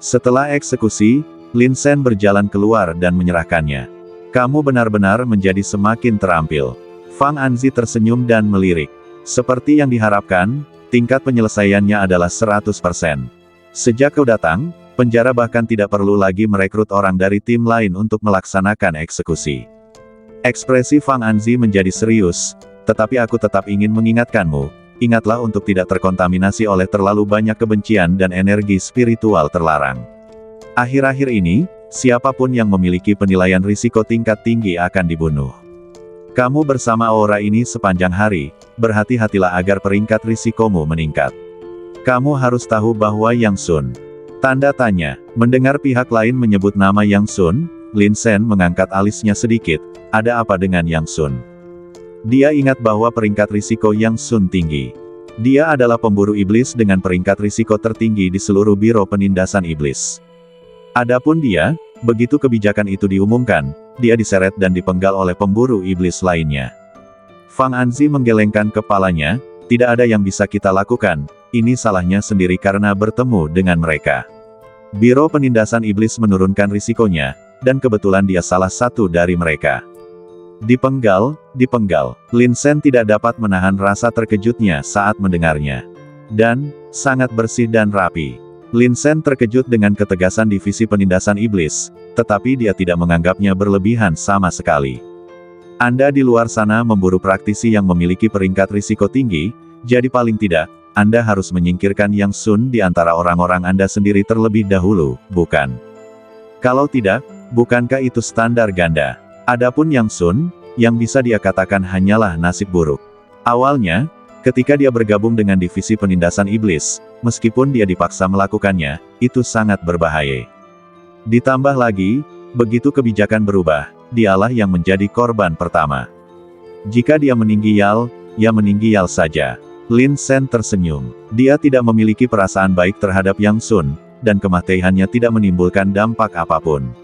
Setelah eksekusi, Lin Sen berjalan keluar dan menyerahkannya. Kamu benar-benar menjadi semakin terampil. Fang Anzi tersenyum dan melirik. Seperti yang diharapkan, tingkat penyelesaiannya adalah 100%. Sejak kau datang, penjara bahkan tidak perlu lagi merekrut orang dari tim lain untuk melaksanakan eksekusi. Ekspresi Fang Anzi menjadi serius, tetapi aku tetap ingin mengingatkanmu, ingatlah untuk tidak terkontaminasi oleh terlalu banyak kebencian dan energi spiritual terlarang. Akhir-akhir ini, siapapun yang memiliki penilaian risiko tingkat tinggi akan dibunuh. Kamu bersama aura ini sepanjang hari, berhati-hatilah agar peringkat risikomu meningkat. Kamu harus tahu bahwa Yang Sun Tanda tanya. Mendengar pihak lain menyebut nama Yang Sun, Lin Sen mengangkat alisnya sedikit. Ada apa dengan Yang Sun? Dia ingat bahwa peringkat risiko Yang Sun tinggi. Dia adalah pemburu iblis dengan peringkat risiko tertinggi di seluruh biro penindasan iblis. Adapun dia, begitu kebijakan itu diumumkan, dia diseret dan dipenggal oleh pemburu iblis lainnya. Fang Anzi menggelengkan kepalanya. Tidak ada yang bisa kita lakukan, ini salahnya sendiri karena bertemu dengan mereka. Biro penindasan iblis menurunkan risikonya, dan kebetulan dia salah satu dari mereka. Dipenggal. Lin Sen tidak dapat menahan rasa terkejutnya saat mendengarnya. Dan, sangat bersih dan rapi. Lin Sen terkejut dengan ketegasan divisi penindasan iblis, tetapi dia tidak menganggapnya berlebihan sama sekali. Anda di luar sana memburu praktisi yang memiliki peringkat risiko tinggi, jadi paling tidak, Anda harus menyingkirkan Yang Sun di antara orang-orang Anda sendiri terlebih dahulu, bukan? Kalau tidak, bukankah itu standar ganda? Adapun Yang Sun, yang bisa dia katakan hanyalah nasib buruk. Awalnya, ketika dia bergabung dengan divisi penindasan iblis, meskipun dia dipaksa melakukannya, itu sangat berbahaya. Ditambah lagi, begitu kebijakan berubah, dialah yang menjadi korban pertama. Jika dia meninggal, ya meninggal saja. Lin Sen tersenyum. Dia tidak memiliki perasaan baik terhadap Yang Sun, dan kematiannya tidak menimbulkan dampak apapun.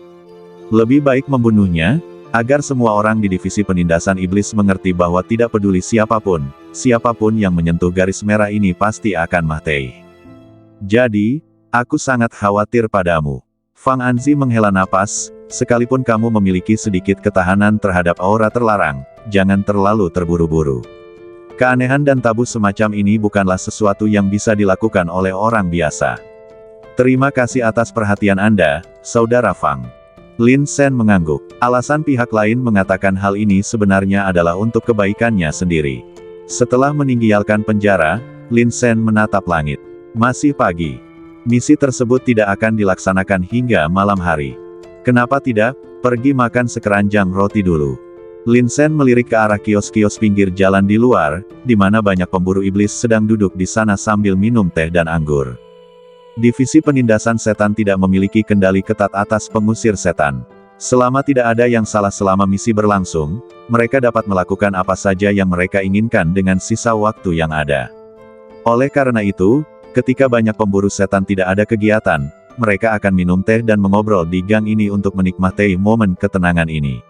Lebih baik membunuhnya, agar semua orang di divisi penindasan iblis mengerti bahwa tidak peduli siapapun yang menyentuh garis merah ini pasti akan mati. Jadi, aku sangat khawatir padamu. Fang Anzi menghela napas, sekalipun kamu memiliki sedikit ketahanan terhadap aura terlarang, jangan terlalu terburu-buru. Keanehan dan tabu semacam ini bukanlah sesuatu yang bisa dilakukan oleh orang biasa. Terima kasih atas perhatian Anda, Saudara Fang. Lin Sen mengangguk. Alasan pihak lain mengatakan hal ini sebenarnya adalah untuk kebaikannya sendiri. Setelah meninggalkan penjara, Lin Sen menatap langit. Masih pagi. Misi tersebut tidak akan dilaksanakan hingga malam hari. Kenapa tidak? Pergi makan sekeranjang roti dulu. Lin Sen melirik ke arah kios-kios pinggir jalan di luar, di mana banyak pemburu iblis sedang duduk di sana sambil minum teh dan anggur. Divisi penindasan setan tidak memiliki kendali ketat atas pengusir setan. Selama tidak ada yang salah selama misi berlangsung, mereka dapat melakukan apa saja yang mereka inginkan dengan sisa waktu yang ada. Oleh karena itu, ketika banyak pemburu setan tidak ada kegiatan, mereka akan minum teh dan mengobrol di gang ini untuk menikmati momen ketenangan ini.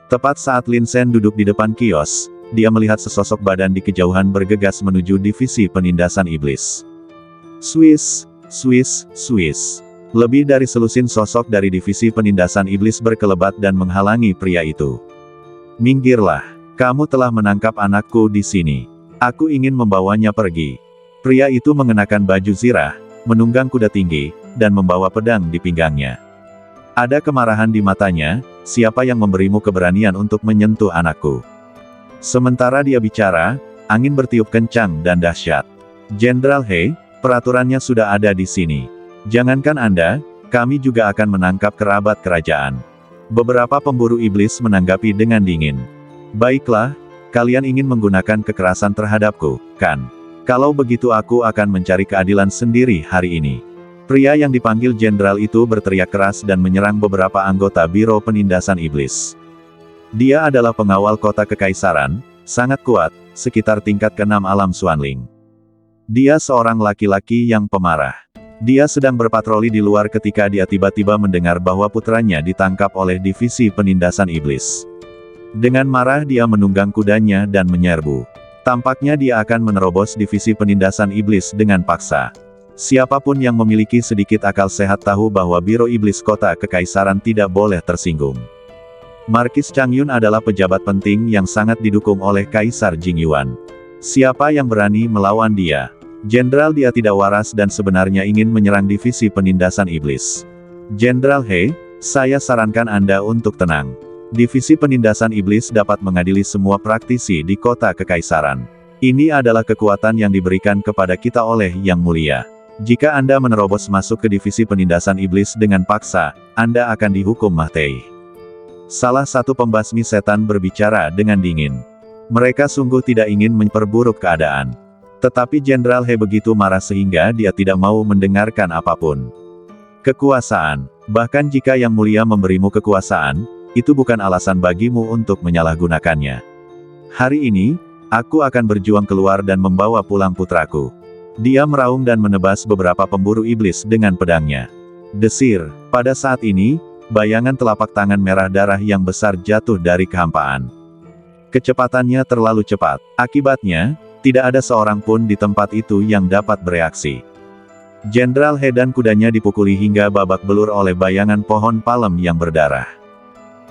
Tepat saat Lin Sen duduk di depan kios, dia melihat sesosok badan di kejauhan bergegas menuju divisi penindasan iblis. Swiss. Lebih dari selusin sosok dari divisi penindasan iblis berkelebat dan menghalangi pria itu. Minggirlah, kamu telah menangkap anakku di sini. Aku ingin membawanya pergi. Pria itu mengenakan baju zirah, menunggang kuda tinggi, dan membawa pedang di pinggangnya. Ada kemarahan di matanya, siapa yang memberimu keberanian untuk menyentuh anakku? Sementara dia bicara, angin bertiup kencang dan dahsyat. Jenderal He, peraturannya sudah ada di sini. Jangankan Anda, kami juga akan menangkap kerabat kerajaan. Beberapa pemburu iblis menanggapi dengan dingin. Baiklah, kalian ingin menggunakan kekerasan terhadapku, kan? Kalau begitu aku akan mencari keadilan sendiri hari ini. Pria yang dipanggil jenderal itu berteriak keras dan menyerang beberapa anggota Biro Penindasan Iblis. Dia adalah pengawal kota kekaisaran, sangat kuat, sekitar tingkat ke-6 alam Xuanling. Dia seorang laki-laki yang pemarah. Dia sedang berpatroli di luar ketika dia tiba-tiba mendengar bahwa putranya ditangkap oleh divisi penindasan iblis. Dengan marah dia menunggang kudanya dan menyerbu. Tampaknya dia akan menerobos divisi penindasan iblis dengan paksa. Siapapun yang memiliki sedikit akal sehat tahu bahwa Biro Iblis Kota Kekaisaran tidak boleh tersinggung. Markis Chang Yun adalah pejabat penting yang sangat didukung oleh Kaisar Jing Yuan. Siapa yang berani melawan dia? Jenderal dia tidak waras dan sebenarnya ingin menyerang divisi penindasan iblis. Jenderal He, saya sarankan Anda untuk tenang. Divisi penindasan iblis dapat mengadili semua praktisi di kota kekaisaran. Ini adalah kekuatan yang diberikan kepada kita oleh Yang Mulia. Jika Anda menerobos masuk ke divisi penindasan iblis dengan paksa, Anda akan dihukum mati. Salah satu pembasmi setan berbicara dengan dingin. Mereka sungguh tidak ingin memperburuk keadaan. Tetapi Jenderal He begitu marah sehingga dia tidak mau mendengarkan apapun. Kekuasaan. Bahkan jika Yang Mulia memberimu kekuasaan, itu bukan alasan bagimu untuk menyalahgunakannya. Hari ini, aku akan berjuang keluar dan membawa pulang putraku. Dia meraung dan menebas beberapa pemburu iblis dengan pedangnya. Desir. Pada saat ini, bayangan telapak tangan merah darah yang besar jatuh dari kehampaan. Kecepatannya terlalu cepat. Akibatnya, tidak ada seorang pun di tempat itu yang dapat bereaksi. Jenderal He dan kudanya dipukuli hingga babak belur oleh bayangan pohon palem yang berdarah.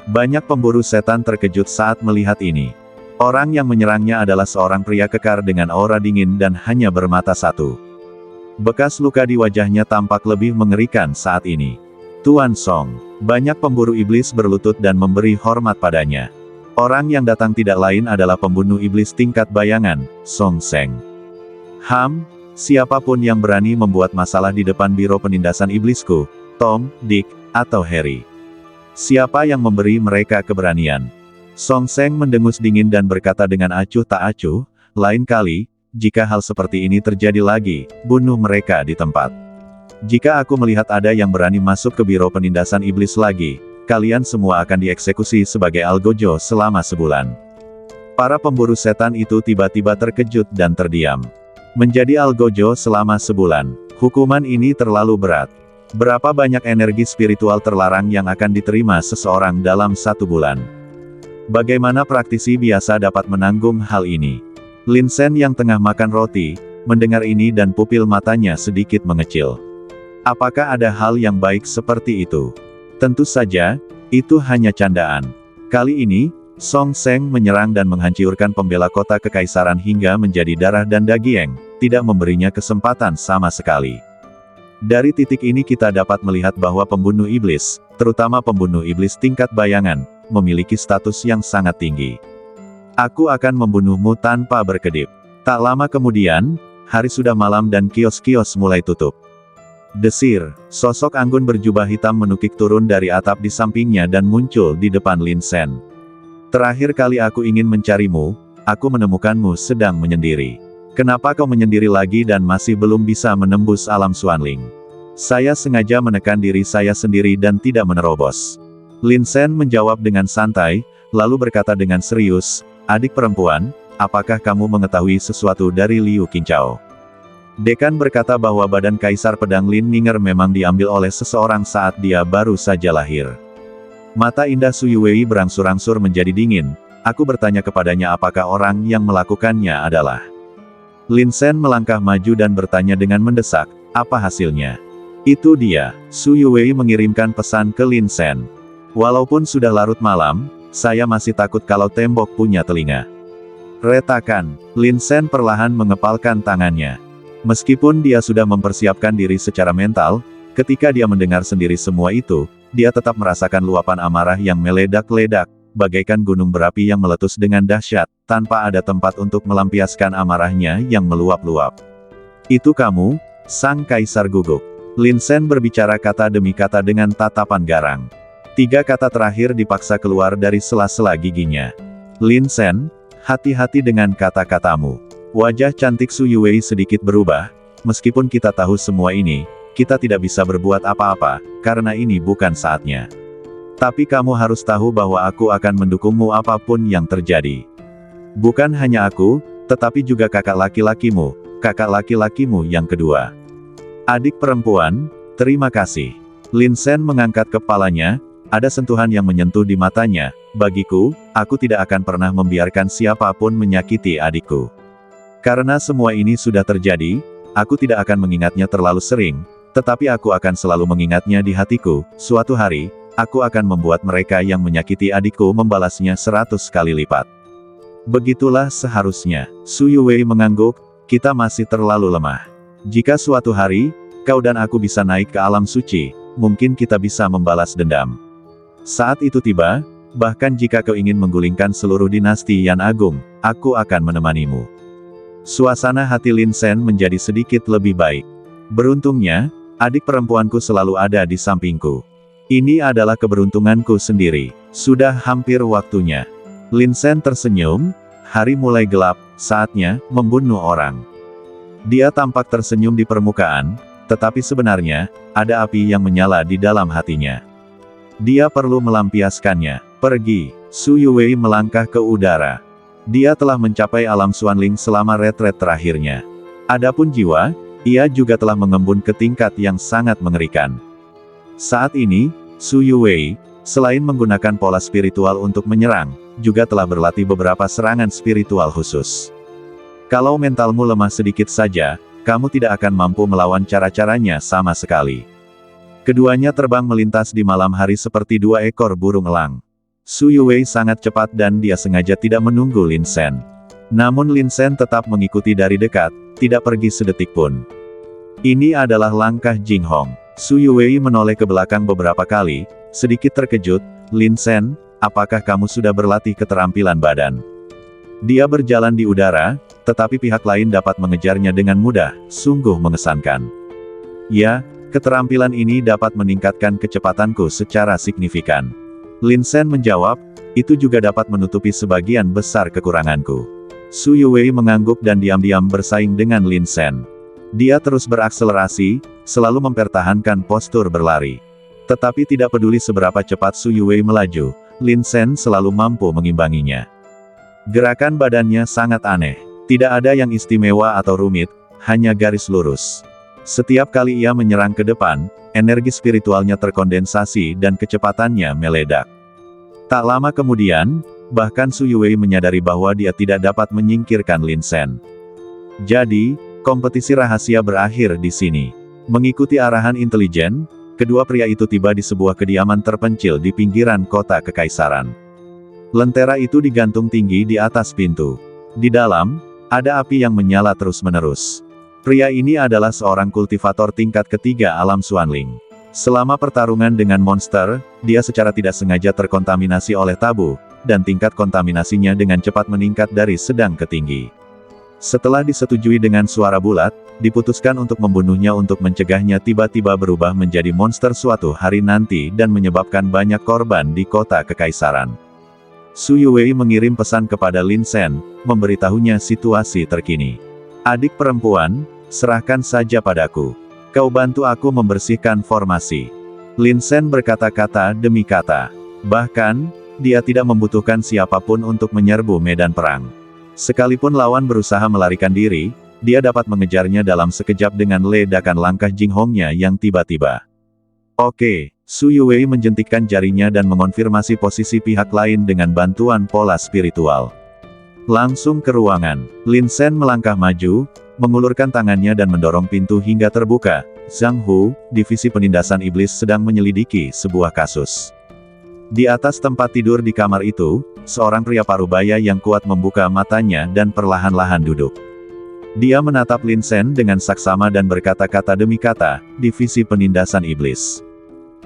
Banyak pemburu setan terkejut saat melihat ini. Orang yang menyerangnya adalah seorang pria kekar dengan aura dingin dan hanya bermata satu. Bekas luka di wajahnya tampak lebih mengerikan saat ini. Tuan Song. Banyak pemburu iblis berlutut dan memberi hormat padanya. Orang yang datang tidak lain adalah pembunuh iblis tingkat bayangan, Song Seng. Siapapun yang berani membuat masalah di depan biro penindasan iblisku, Tom, Dick, atau Harry. Siapa yang memberi mereka keberanian? Song Seng mendengus dingin dan berkata dengan acuh tak acuh, lain kali, jika hal seperti ini terjadi lagi, bunuh mereka di tempat. Jika aku melihat ada yang berani masuk ke biro penindasan iblis lagi, kalian semua akan dieksekusi sebagai algojo selama sebulan. Para pemburu setan itu tiba-tiba terkejut dan terdiam. Menjadi algojo selama sebulan, hukuman ini terlalu berat. Berapa banyak energi spiritual terlarang yang akan diterima seseorang dalam 1 bulan? Bagaimana praktisi biasa dapat menanggung hal ini? Lin Sen yang tengah makan roti, mendengar ini dan pupil matanya sedikit mengecil. Apakah ada hal yang baik seperti itu? Tentu saja, itu hanya candaan. Kali ini, Song Seng menyerang dan menghancurkan pembela kota kekaisaran hingga menjadi darah dan daging, tidak memberinya kesempatan sama sekali. Dari titik ini kita dapat melihat bahwa pembunuh iblis, terutama pembunuh iblis tingkat bayangan, memiliki status yang sangat tinggi. Aku akan membunuhmu tanpa berkedip. Tak lama kemudian, hari sudah malam dan kios-kios mulai tutup. Desir. Sosok anggun berjubah hitam menukik turun dari atap di sampingnya dan muncul di depan Lin Sen. Terakhir kali aku ingin mencarimu, aku menemukanmu sedang menyendiri. Kenapa kau menyendiri lagi dan masih belum bisa menembus alam Xuanling? Saya sengaja menekan diri saya sendiri dan tidak menerobos. Lin Sen menjawab dengan santai, lalu berkata dengan serius, adik perempuan, apakah kamu mengetahui sesuatu dari Liu Qingchao? Dekan berkata bahwa badan Kaisar Pedang Lin Ninger memang diambil oleh seseorang saat dia baru saja lahir. Mata indah Su Yuwei berangsur-angsur menjadi dingin, aku bertanya kepadanya apakah orang yang melakukannya adalah. Lin Sen melangkah maju dan bertanya dengan mendesak, apa hasilnya? Itu dia. Su Yuwei mengirimkan pesan ke Lin Sen. Walaupun sudah larut malam, saya masih takut kalau tembok punya telinga. Retakan. Lin Sen perlahan mengepalkan tangannya. Meskipun dia sudah mempersiapkan diri secara mental, ketika dia mendengar sendiri semua itu, dia tetap merasakan luapan amarah yang meledak-ledak, bagaikan gunung berapi yang meletus dengan dahsyat, tanpa ada tempat untuk melampiaskan amarahnya yang meluap-luap. Itu kamu, Sang Kaisar Guguk. Lin Sen berbicara kata demi kata dengan tatapan garang. 3 kata terakhir dipaksa keluar dari sela-sela giginya. Lin Sen, hati-hati dengan kata-katamu. Wajah cantik Su Yuwei sedikit berubah, meskipun kita tahu semua ini, kita tidak bisa berbuat apa-apa, karena ini bukan saatnya. Tapi kamu harus tahu bahwa aku akan mendukungmu apapun yang terjadi. Bukan hanya aku, tetapi juga kakak laki-lakimu yang kedua. Adik perempuan, terima kasih. Lin Sen mengangkat kepalanya, ada sentuhan yang menyentuh di matanya, bagiku, aku tidak akan pernah membiarkan siapapun menyakiti adikku. Karena semua ini sudah terjadi, aku tidak akan mengingatnya terlalu sering, tetapi aku akan selalu mengingatnya di hatiku, suatu hari, aku akan membuat mereka yang menyakiti adikku membalasnya 100 kali lipat. Begitulah seharusnya. Su Yuwei mengangguk, kita masih terlalu lemah. Jika suatu hari, kau dan aku bisa naik ke alam suci, mungkin kita bisa membalas dendam. Saat itu tiba, bahkan jika kau ingin menggulingkan seluruh dinasti Yan Agung, aku akan menemanimu. Suasana hati Lin Sen menjadi sedikit lebih baik. Beruntungnya, adik perempuanku selalu ada di sampingku. Ini adalah keberuntunganku sendiri. Sudah hampir waktunya. Lin Sen tersenyum, hari mulai gelap, saatnya membunuh orang. Dia tampak tersenyum di permukaan, Tetapi sebenarnya, ada api yang menyala di dalam hatinya. Dia perlu melampiaskannya. Pergi. Su Yuwei melangkah ke udara. Dia telah mencapai alam Xuanling selama retret terakhirnya. Adapun jiwa, ia juga telah mengembun ke tingkat yang sangat mengerikan. Saat ini, Su Yuwei, selain menggunakan pola spiritual untuk menyerang, juga telah berlatih beberapa serangan spiritual khusus. Kalau mentalmu lemah sedikit saja, kamu tidak akan mampu melawan cara-caranya sama sekali. Keduanya terbang melintas di malam hari seperti dua ekor burung elang. Su Yuwei sangat cepat dan dia sengaja tidak menunggu Lin Sen. Namun Lin Sen tetap mengikuti dari dekat, tidak pergi sedetik pun. Ini adalah langkah Jing Hong. Su Yuwei menoleh ke belakang beberapa kali, sedikit terkejut. Lin Sen, apakah kamu sudah berlatih keterampilan badan? Dia berjalan di udara, tetapi pihak lain dapat mengejarnya dengan mudah, sungguh mengesankan. Ya, keterampilan ini dapat meningkatkan kecepatanku secara signifikan. Lin Sen menjawab, itu juga dapat menutupi sebagian besar kekuranganku. Su Yuwei mengangguk dan diam-diam bersaing dengan Lin Sen. Dia terus berakselerasi, selalu mempertahankan postur berlari. Tetapi tidak peduli seberapa cepat Su Yuwei melaju, Lin Sen selalu mampu mengimbanginya. Gerakan badannya sangat aneh. Tidak ada yang istimewa atau rumit, hanya garis lurus. Setiap kali ia menyerang ke depan, energi spiritualnya terkondensasi dan kecepatannya meledak. Tak lama kemudian, bahkan Su Yuwei menyadari bahwa dia tidak dapat menyingkirkan Lin Sen. Jadi, kompetisi rahasia berakhir di sini. Mengikuti arahan intelijen, kedua pria itu tiba di sebuah kediaman terpencil di pinggiran kota kekaisaran. Lentera itu digantung tinggi di atas pintu. Di dalam, ada api yang menyala terus-menerus. Pria ini adalah seorang kultivator tingkat ketiga alam Xuanling. Selama pertarungan dengan monster, dia secara tidak sengaja terkontaminasi oleh tabu, dan tingkat kontaminasinya dengan cepat meningkat dari sedang ke tinggi. Setelah disetujui dengan suara bulat, diputuskan untuk membunuhnya untuk mencegahnya tiba-tiba berubah menjadi monster suatu hari nanti dan menyebabkan banyak korban di kota kekaisaran. Su Yuwei mengirim pesan kepada Lin Sen, memberitahunya situasi terkini. Adik perempuan, serahkan saja padaku. Kau bantu aku membersihkan formasi. Lin Sen berkata-kata demi kata. Bahkan, dia tidak membutuhkan siapapun untuk menyerbu medan perang. Sekalipun lawan berusaha melarikan diri, dia dapat mengejarnya dalam sekejap dengan ledakan langkah Jing Hongnya yang tiba-tiba. Oke. Su Yuwei menjentikkan jarinya dan mengonfirmasi posisi pihak lain dengan bantuan pola spiritual. Langsung ke ruangan, Lin Sen melangkah maju, mengulurkan tangannya dan mendorong pintu hingga terbuka. Zhang Hu, Divisi Penindasan Iblis sedang menyelidiki sebuah kasus. Di atas tempat tidur di kamar itu, seorang pria parubaya yang kuat membuka matanya dan perlahan-lahan duduk. Dia menatap Lin Sen dengan saksama dan berkata-kata demi kata, Divisi Penindasan Iblis.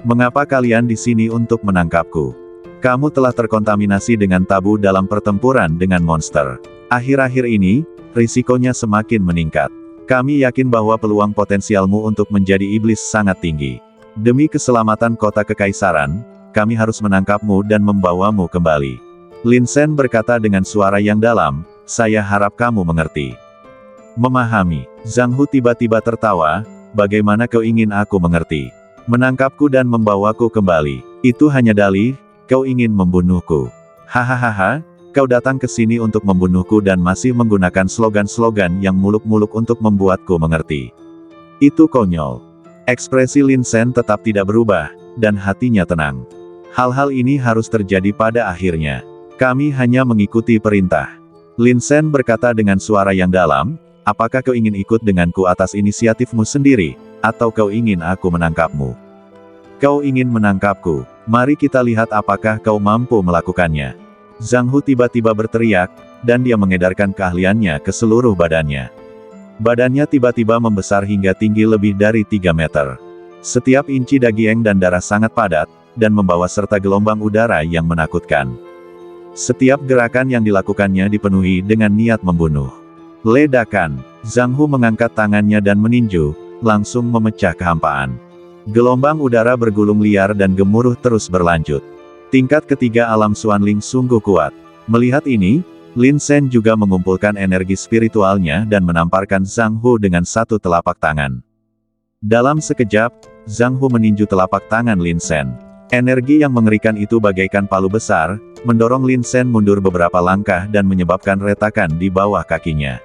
Mengapa kalian di sini untuk menangkapku? Kamu telah terkontaminasi dengan tabu dalam pertempuran dengan monster. Akhir-akhir ini, risikonya semakin meningkat. Kami yakin bahwa peluang potensialmu untuk menjadi iblis sangat tinggi. Demi keselamatan kota kekaisaran, kami harus menangkapmu dan membawamu kembali. Lin Sen berkata dengan suara yang dalam, saya harap kamu mengerti. Memahami. Zhang Hu tiba-tiba tertawa, bagaimana kau ingin aku mengerti? Menangkapku dan membawaku kembali. Itu hanya dalih, kau ingin membunuhku. Hahaha, kau datang ke sini untuk membunuhku dan masih menggunakan slogan-slogan yang muluk-muluk untuk membuatku mengerti. Itu konyol. Ekspresi Lin Sen tetap tidak berubah, dan hatinya tenang. Hal-hal ini harus terjadi pada akhirnya. Kami hanya mengikuti perintah. Lin Sen berkata dengan suara yang dalam, apakah kau ingin ikut denganku atas inisiatifmu sendiri? Atau kau ingin aku menangkapmu? Kau ingin menangkapku? Mari kita lihat apakah kau mampu melakukannya. Zhang Hu tiba-tiba berteriak, dan dia mengedarkan keahliannya ke seluruh badannya. Badannya tiba-tiba membesar hingga tinggi lebih dari 3 meter. Setiap inci daging dan darah sangat padat, dan membawa serta gelombang udara yang menakutkan. Setiap gerakan yang dilakukannya dipenuhi dengan niat membunuh. Ledakan. Zhang Hu mengangkat tangannya dan meninju, langsung memecah kehampaan. Gelombang udara bergulung liar dan gemuruh terus berlanjut. Tingkat ketiga alam Xuanling sungguh kuat. Melihat ini, Lin Sen juga mengumpulkan energi spiritualnya dan menamparkan Zhang Hu dengan satu telapak tangan. Dalam sekejap, Zhang Hu meninju telapak tangan Lin Sen. Energi yang mengerikan itu bagaikan palu besar, mendorong Lin Sen mundur beberapa langkah dan menyebabkan retakan di bawah kakinya.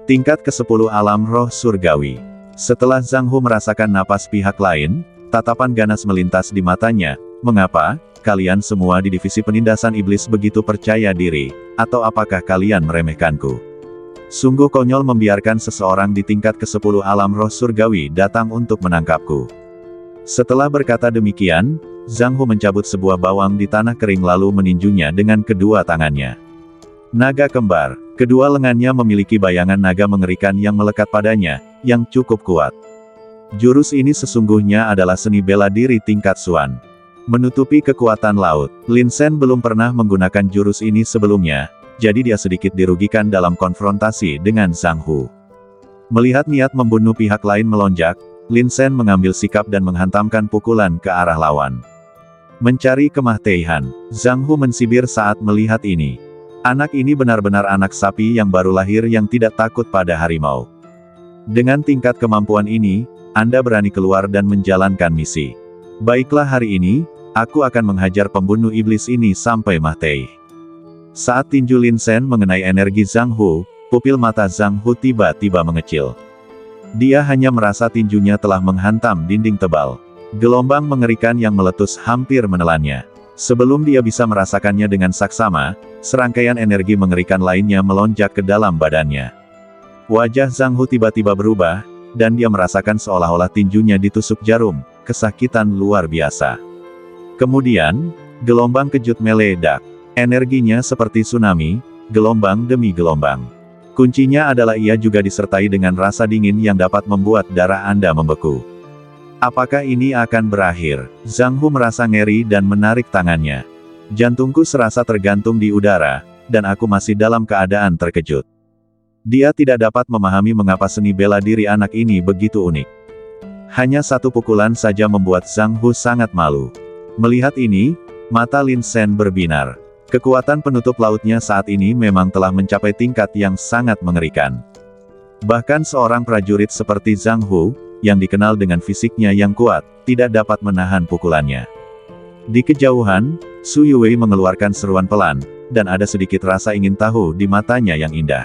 Tingkat ke-10 alam roh surgawi. Setelah Zhang Hu merasakan napas pihak lain, tatapan ganas melintas di matanya. Mengapa kalian semua di divisi penindasan iblis begitu percaya diri, atau apakah kalian meremehkanku? Sungguh konyol membiarkan seseorang di tingkat ke-10 alam roh surgawi datang untuk menangkapku. Setelah berkata demikian, Zhang Hu mencabut sebuah bawang di tanah kering lalu meninjunya dengan kedua tangannya. Naga kembar. Kedua lengannya memiliki bayangan naga mengerikan yang melekat padanya, yang cukup kuat. Jurus ini sesungguhnya adalah seni bela diri tingkat Xuan. Menutupi kekuatan laut, Lin Sen belum pernah menggunakan jurus ini sebelumnya, jadi dia sedikit dirugikan dalam konfrontasi dengan Zhang Hu. Melihat niat membunuh pihak lain melonjak, Lin Sen mengambil sikap dan menghantamkan pukulan ke arah lawan. Mencari kemah-teihan, Zhang Hu mensibir saat melihat ini. Anak ini benar-benar anak sapi yang baru lahir yang tidak takut pada harimau. Dengan tingkat kemampuan ini, Anda berani keluar dan menjalankan misi. Baiklah, hari ini, aku akan menghajar pembunuh iblis ini sampai mati. Saat tinju Lin Sen mengenai energi Zhang Hu, pupil mata Zhang Hu tiba-tiba mengecil. Dia hanya merasa tinjunya telah menghantam dinding tebal. Gelombang mengerikan yang meletus hampir menelannya. Sebelum dia bisa merasakannya dengan saksama, serangkaian energi mengerikan lainnya melonjak ke dalam badannya. Wajah Zhang Hu tiba-tiba berubah, dan dia merasakan seolah-olah tinjunya ditusuk jarum, kesakitan luar biasa. Kemudian, gelombang kejut meledak. Energinya seperti tsunami, gelombang demi gelombang. Kuncinya adalah ia juga disertai dengan rasa dingin yang dapat membuat darah Anda membeku. Apakah ini akan berakhir? Zhang Hu merasa ngeri dan menarik tangannya. Jantungku serasa tergantung di udara, dan aku masih dalam keadaan terkejut. Dia tidak dapat memahami mengapa seni bela diri anak ini begitu unik. Hanya satu pukulan saja membuat Zhang Hu sangat malu. Melihat ini, mata Lin Sen berbinar. Kekuatan penutup lautnya saat ini memang telah mencapai tingkat yang sangat mengerikan. Bahkan seorang prajurit seperti Zhang Hu, yang dikenal dengan fisiknya yang kuat, tidak dapat menahan pukulannya. Di kejauhan, Su Yuwei mengeluarkan seruan pelan, dan ada sedikit rasa ingin tahu di matanya yang indah.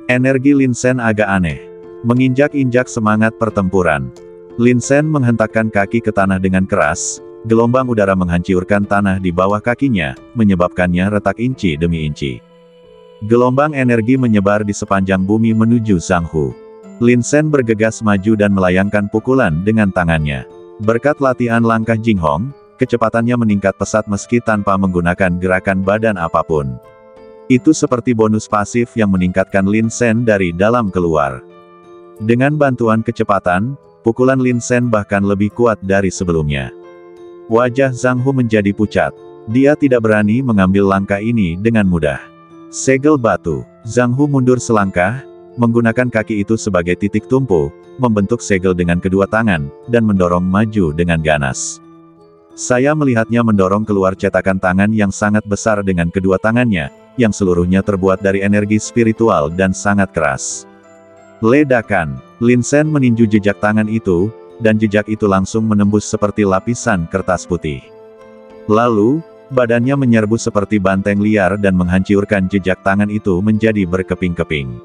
Energi Lin Sen agak aneh. Menginjak-injak semangat pertempuran. Lin Sen menghentakkan kaki ke tanah dengan keras, gelombang udara menghancurkan tanah di bawah kakinya, menyebabkannya retak inci demi inci. Gelombang energi menyebar di sepanjang bumi menuju Zhang Hu. Lin Sen bergegas maju dan melayangkan pukulan dengan tangannya. Berkat latihan langkah Jing Hong, kecepatannya meningkat pesat meski tanpa menggunakan gerakan badan apapun. Itu seperti bonus pasif yang meningkatkan Lin Sen dari dalam keluar. Dengan bantuan kecepatan, pukulan Lin Sen bahkan lebih kuat dari sebelumnya. Wajah Zhang Hu menjadi pucat. Dia tidak berani mengambil langkah ini dengan mudah. Segel batu. Zhang Hu mundur selangkah, menggunakan kaki itu sebagai titik tumpu, membentuk segel dengan kedua tangan, dan mendorong maju dengan ganas. Saya melihatnya mendorong keluar cetakan tangan yang sangat besar dengan kedua tangannya, yang seluruhnya terbuat dari energi spiritual dan sangat keras. Ledakan. Lin Sen meninju jejak tangan itu, dan jejak itu langsung menembus seperti lapisan kertas putih. Lalu, badannya menyerbu seperti banteng liar dan menghancurkan jejak tangan itu menjadi berkeping-keping.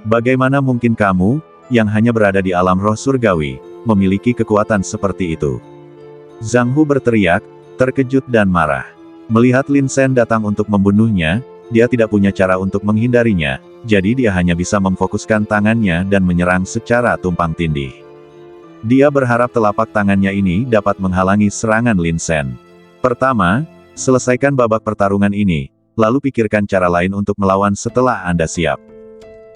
Bagaimana mungkin kamu, yang hanya berada di alam roh surgawi, memiliki kekuatan seperti itu? Zhang Hu berteriak, terkejut dan marah. Melihat Lin Sen datang untuk membunuhnya, dia tidak punya cara untuk menghindarinya, jadi dia hanya bisa memfokuskan tangannya dan menyerang secara tumpang tindih. Dia berharap telapak tangannya ini dapat menghalangi serangan Lin Sen. Pertama, selesaikan babak pertarungan ini, lalu pikirkan cara lain untuk melawan setelah Anda siap.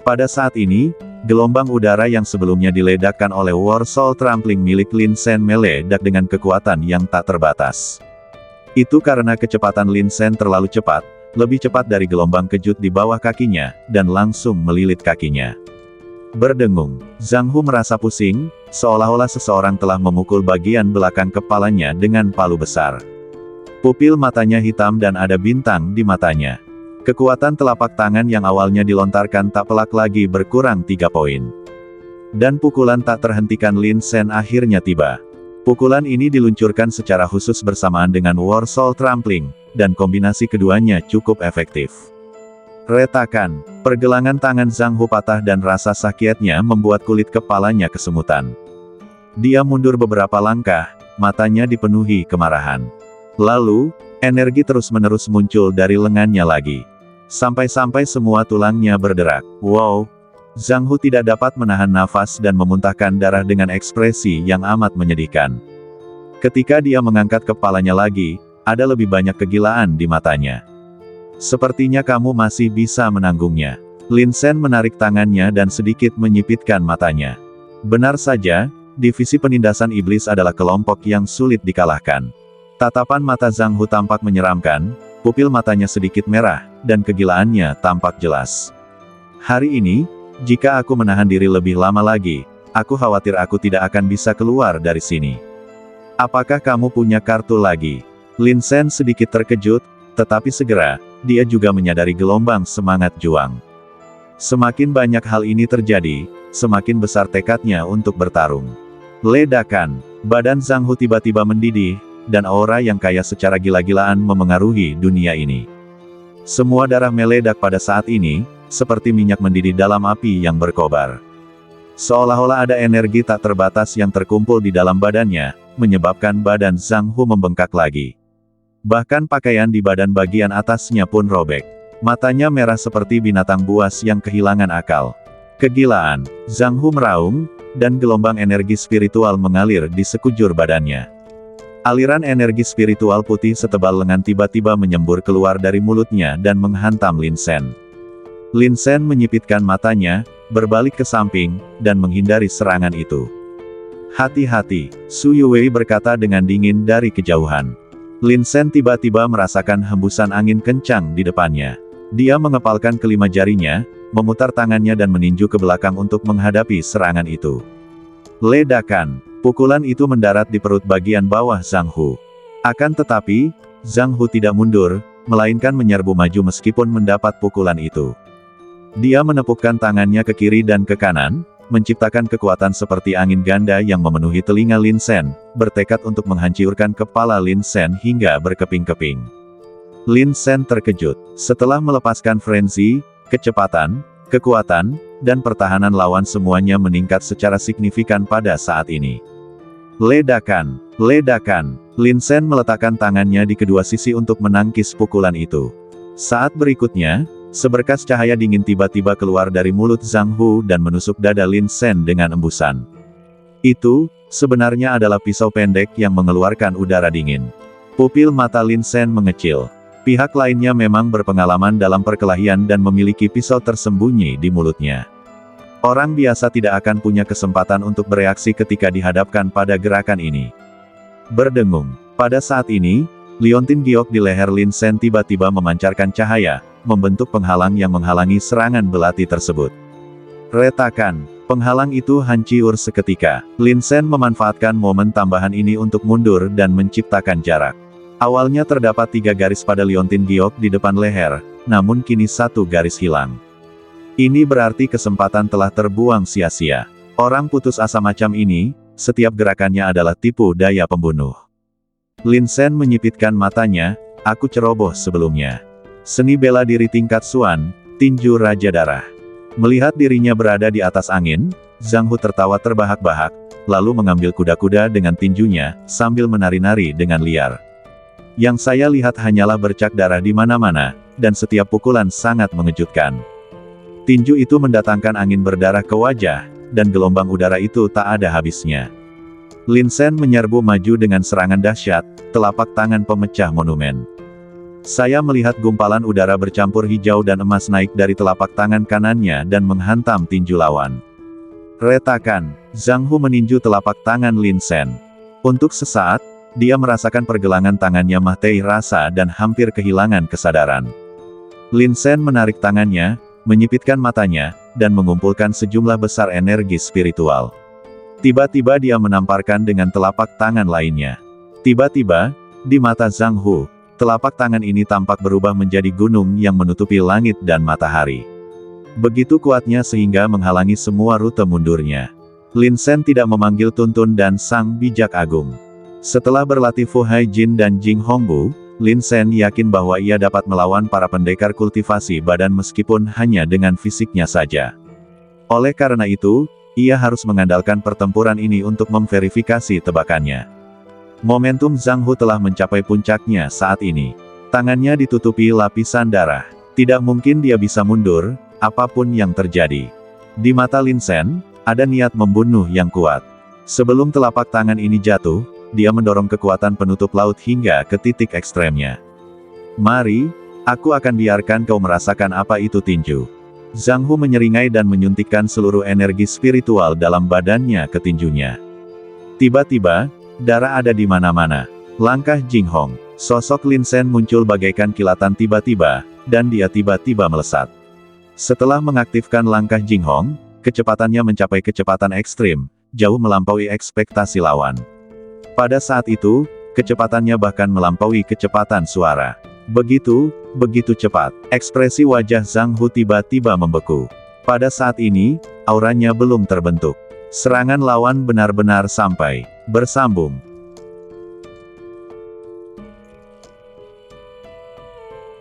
Pada saat ini, gelombang udara yang sebelumnya diledakkan oleh War Soul Trampling milik Lin Sen meledak dengan kekuatan yang tak terbatas. Itu karena kecepatan Lin Sen terlalu cepat, lebih cepat dari gelombang kejut di bawah kakinya, dan langsung melilit kakinya. Berdengung, Zhang Hu merasa pusing, seolah-olah seseorang telah memukul bagian belakang kepalanya dengan palu besar. Pupil matanya hitam dan ada bintang di matanya. Kekuatan telapak tangan yang awalnya dilontarkan tak pelak lagi berkurang 3 poin. Dan pukulan tak terhentikan Lin Sen akhirnya tiba. Pukulan ini diluncurkan secara khusus bersamaan dengan War Soul Trampling, dan kombinasi keduanya cukup efektif. Retakan, pergelangan tangan Zhang Hu patah dan rasa sakitnya membuat kulit kepalanya kesemutan. Dia mundur beberapa langkah, matanya dipenuhi kemarahan. Lalu, energi terus-menerus muncul dari lengannya lagi. Sampai-sampai semua tulangnya berderak. Wow! Zhang Hu tidak dapat menahan nafas dan memuntahkan darah dengan ekspresi yang amat menyedihkan. Ketika dia mengangkat kepalanya lagi, ada lebih banyak kegilaan di matanya. Sepertinya kamu masih bisa menanggungnya. Lin Sen menarik tangannya dan sedikit menyipitkan matanya. Benar saja, divisi penindasan iblis adalah kelompok yang sulit dikalahkan. Tatapan mata Zhang Hu tampak menyeramkan, pupil matanya sedikit merah, dan kegilaannya tampak jelas. Hari ini, jika aku menahan diri lebih lama lagi, aku khawatir aku tidak akan bisa keluar dari sini. Apakah kamu punya kartu lagi? Lin Sen sedikit terkejut, tetapi segera, dia juga menyadari gelombang semangat juang. Semakin banyak hal ini terjadi, semakin besar tekadnya untuk bertarung. Ledakan, badan Zhang Hu tiba-tiba mendidih, dan aura yang kaya secara gila-gilaan memengaruhi dunia ini. Semua darah meledak pada saat ini, seperti minyak mendidih dalam api yang berkobar. Seolah-olah ada energi tak terbatas yang terkumpul di dalam badannya, menyebabkan badan Zhang Hu membengkak lagi. Bahkan pakaian di badan bagian atasnya pun robek. Matanya merah seperti binatang buas yang kehilangan akal. Kegilaan, Zhang Hu meraung, dan gelombang energi spiritual mengalir di sekujur badannya. Aliran energi spiritual putih setebal lengan tiba-tiba menyembur keluar dari mulutnya dan menghantam Lin Sen. Lin Sen menyipitkan matanya, berbalik ke samping, dan menghindari serangan itu. Hati-hati, Su Yuwei berkata dengan dingin dari kejauhan. Lin Sen tiba-tiba merasakan hembusan angin kencang di depannya. Dia mengepalkan kelima jarinya, memutar tangannya dan meninju ke belakang untuk menghadapi serangan itu. Ledakan, pukulan itu mendarat di perut bagian bawah Zhang Hu. Akan tetapi, Zhang Hu tidak mundur, melainkan menyerbu maju meskipun mendapat pukulan itu. Dia menepukkan tangannya ke kiri dan ke kanan, menciptakan kekuatan seperti angin ganda yang memenuhi telinga Lin Sen, bertekad untuk menghancurkan kepala Lin Sen hingga berkeping-keping. Lin Sen terkejut. Setelah melepaskan frenzy, kecepatan, kekuatan, dan pertahanan lawan semuanya meningkat secara signifikan pada saat ini. Ledakan, ledakan. Lin Sen meletakkan tangannya di kedua sisi untuk menangkis pukulan itu. Saat berikutnya, seberkas cahaya dingin tiba-tiba keluar dari mulut Zhang Hu dan menusuk dada Lin Sen dengan embusan. Itu, sebenarnya adalah pisau pendek yang mengeluarkan udara dingin. Pupil mata Lin Sen mengecil. Pihak lainnya memang berpengalaman dalam perkelahian dan memiliki pisau tersembunyi di mulutnya. Orang biasa tidak akan punya kesempatan untuk bereaksi ketika dihadapkan pada gerakan ini. Berdengung. Pada saat ini, liontin giok di leher Lin Sen tiba-tiba memancarkan cahaya, membentuk penghalang yang menghalangi serangan belati tersebut. Retakan, penghalang itu hancur seketika. Lin Sen memanfaatkan momen tambahan ini untuk mundur dan menciptakan jarak. Awalnya terdapat 3 garis pada liontin giok di depan leher, namun kini 1 garis hilang. Ini berarti kesempatan telah terbuang sia-sia. Orang putus asa macam ini, setiap gerakannya adalah tipu daya pembunuh. Lin Sen menyipitkan matanya, aku ceroboh sebelumnya. Seni bela diri tingkat Suan, tinju Raja Darah. Melihat dirinya berada di atas angin, Zhang Hu tertawa terbahak-bahak, lalu mengambil kuda-kuda dengan tinjunya, sambil menari-nari dengan liar. Yang saya lihat hanyalah bercak darah di mana-mana, dan setiap pukulan sangat mengejutkan. Tinju itu mendatangkan angin berdarah ke wajah, dan gelombang udara itu tak ada habisnya. Lin Sen menyerbu maju dengan serangan dahsyat, telapak tangan pemecah monumen. Saya melihat gumpalan udara bercampur hijau dan emas naik dari telapak tangan kanannya dan menghantam tinju lawan. Retakan, Zhang Hu meninju telapak tangan Lin Sen. Untuk sesaat, dia merasakan pergelangan tangannya mati rasa dan hampir kehilangan kesadaran. Lin Sen menarik tangannya, menyipitkan matanya, dan mengumpulkan sejumlah besar energi spiritual. Tiba-tiba dia menamparkan dengan telapak tangan lainnya. Tiba-tiba, di mata Zhang Hu, telapak tangan ini tampak berubah menjadi gunung yang menutupi langit dan matahari. Begitu kuatnya sehingga menghalangi semua rute mundurnya. Lin Shen tidak memanggil Tun Tun dan Sang Bijak Agung. Setelah berlatih Fu Hai Jin dan Jing Hongbu, Lin Shen yakin bahwa ia dapat melawan para pendekar kultivasi badan meskipun hanya dengan fisiknya saja. Oleh karena itu, ia harus mengandalkan pertempuran ini untuk memverifikasi tebakannya. Momentum Zhang Hu telah mencapai puncaknya saat ini. Tangannya ditutupi lapisan darah. Tidak mungkin dia bisa mundur, apapun yang terjadi. Di mata Lin Shen, ada niat membunuh yang kuat. Sebelum telapak tangan ini jatuh, dia mendorong kekuatan penutup laut hingga ke titik ekstremnya. Mari, aku akan biarkan kau merasakan apa itu tinju. Zhang Hu menyeringai dan menyuntikkan seluruh energi spiritual dalam badannya ke tinjunya. Tiba-tiba, darah ada di mana-mana. Langkah Jing Hong. Sosok Lin Shen muncul bagaikan kilatan tiba-tiba, dan dia tiba-tiba melesat. Setelah mengaktifkan langkah Jing Hong, kecepatannya mencapai kecepatan ekstrim, jauh melampaui ekspektasi lawan. Pada saat itu, kecepatannya bahkan melampaui kecepatan suara. Begitu cepat, ekspresi wajah Zhang Hu tiba-tiba membeku. Pada saat ini, auranya belum terbentuk. Serangan lawan benar-benar sampai bersambung.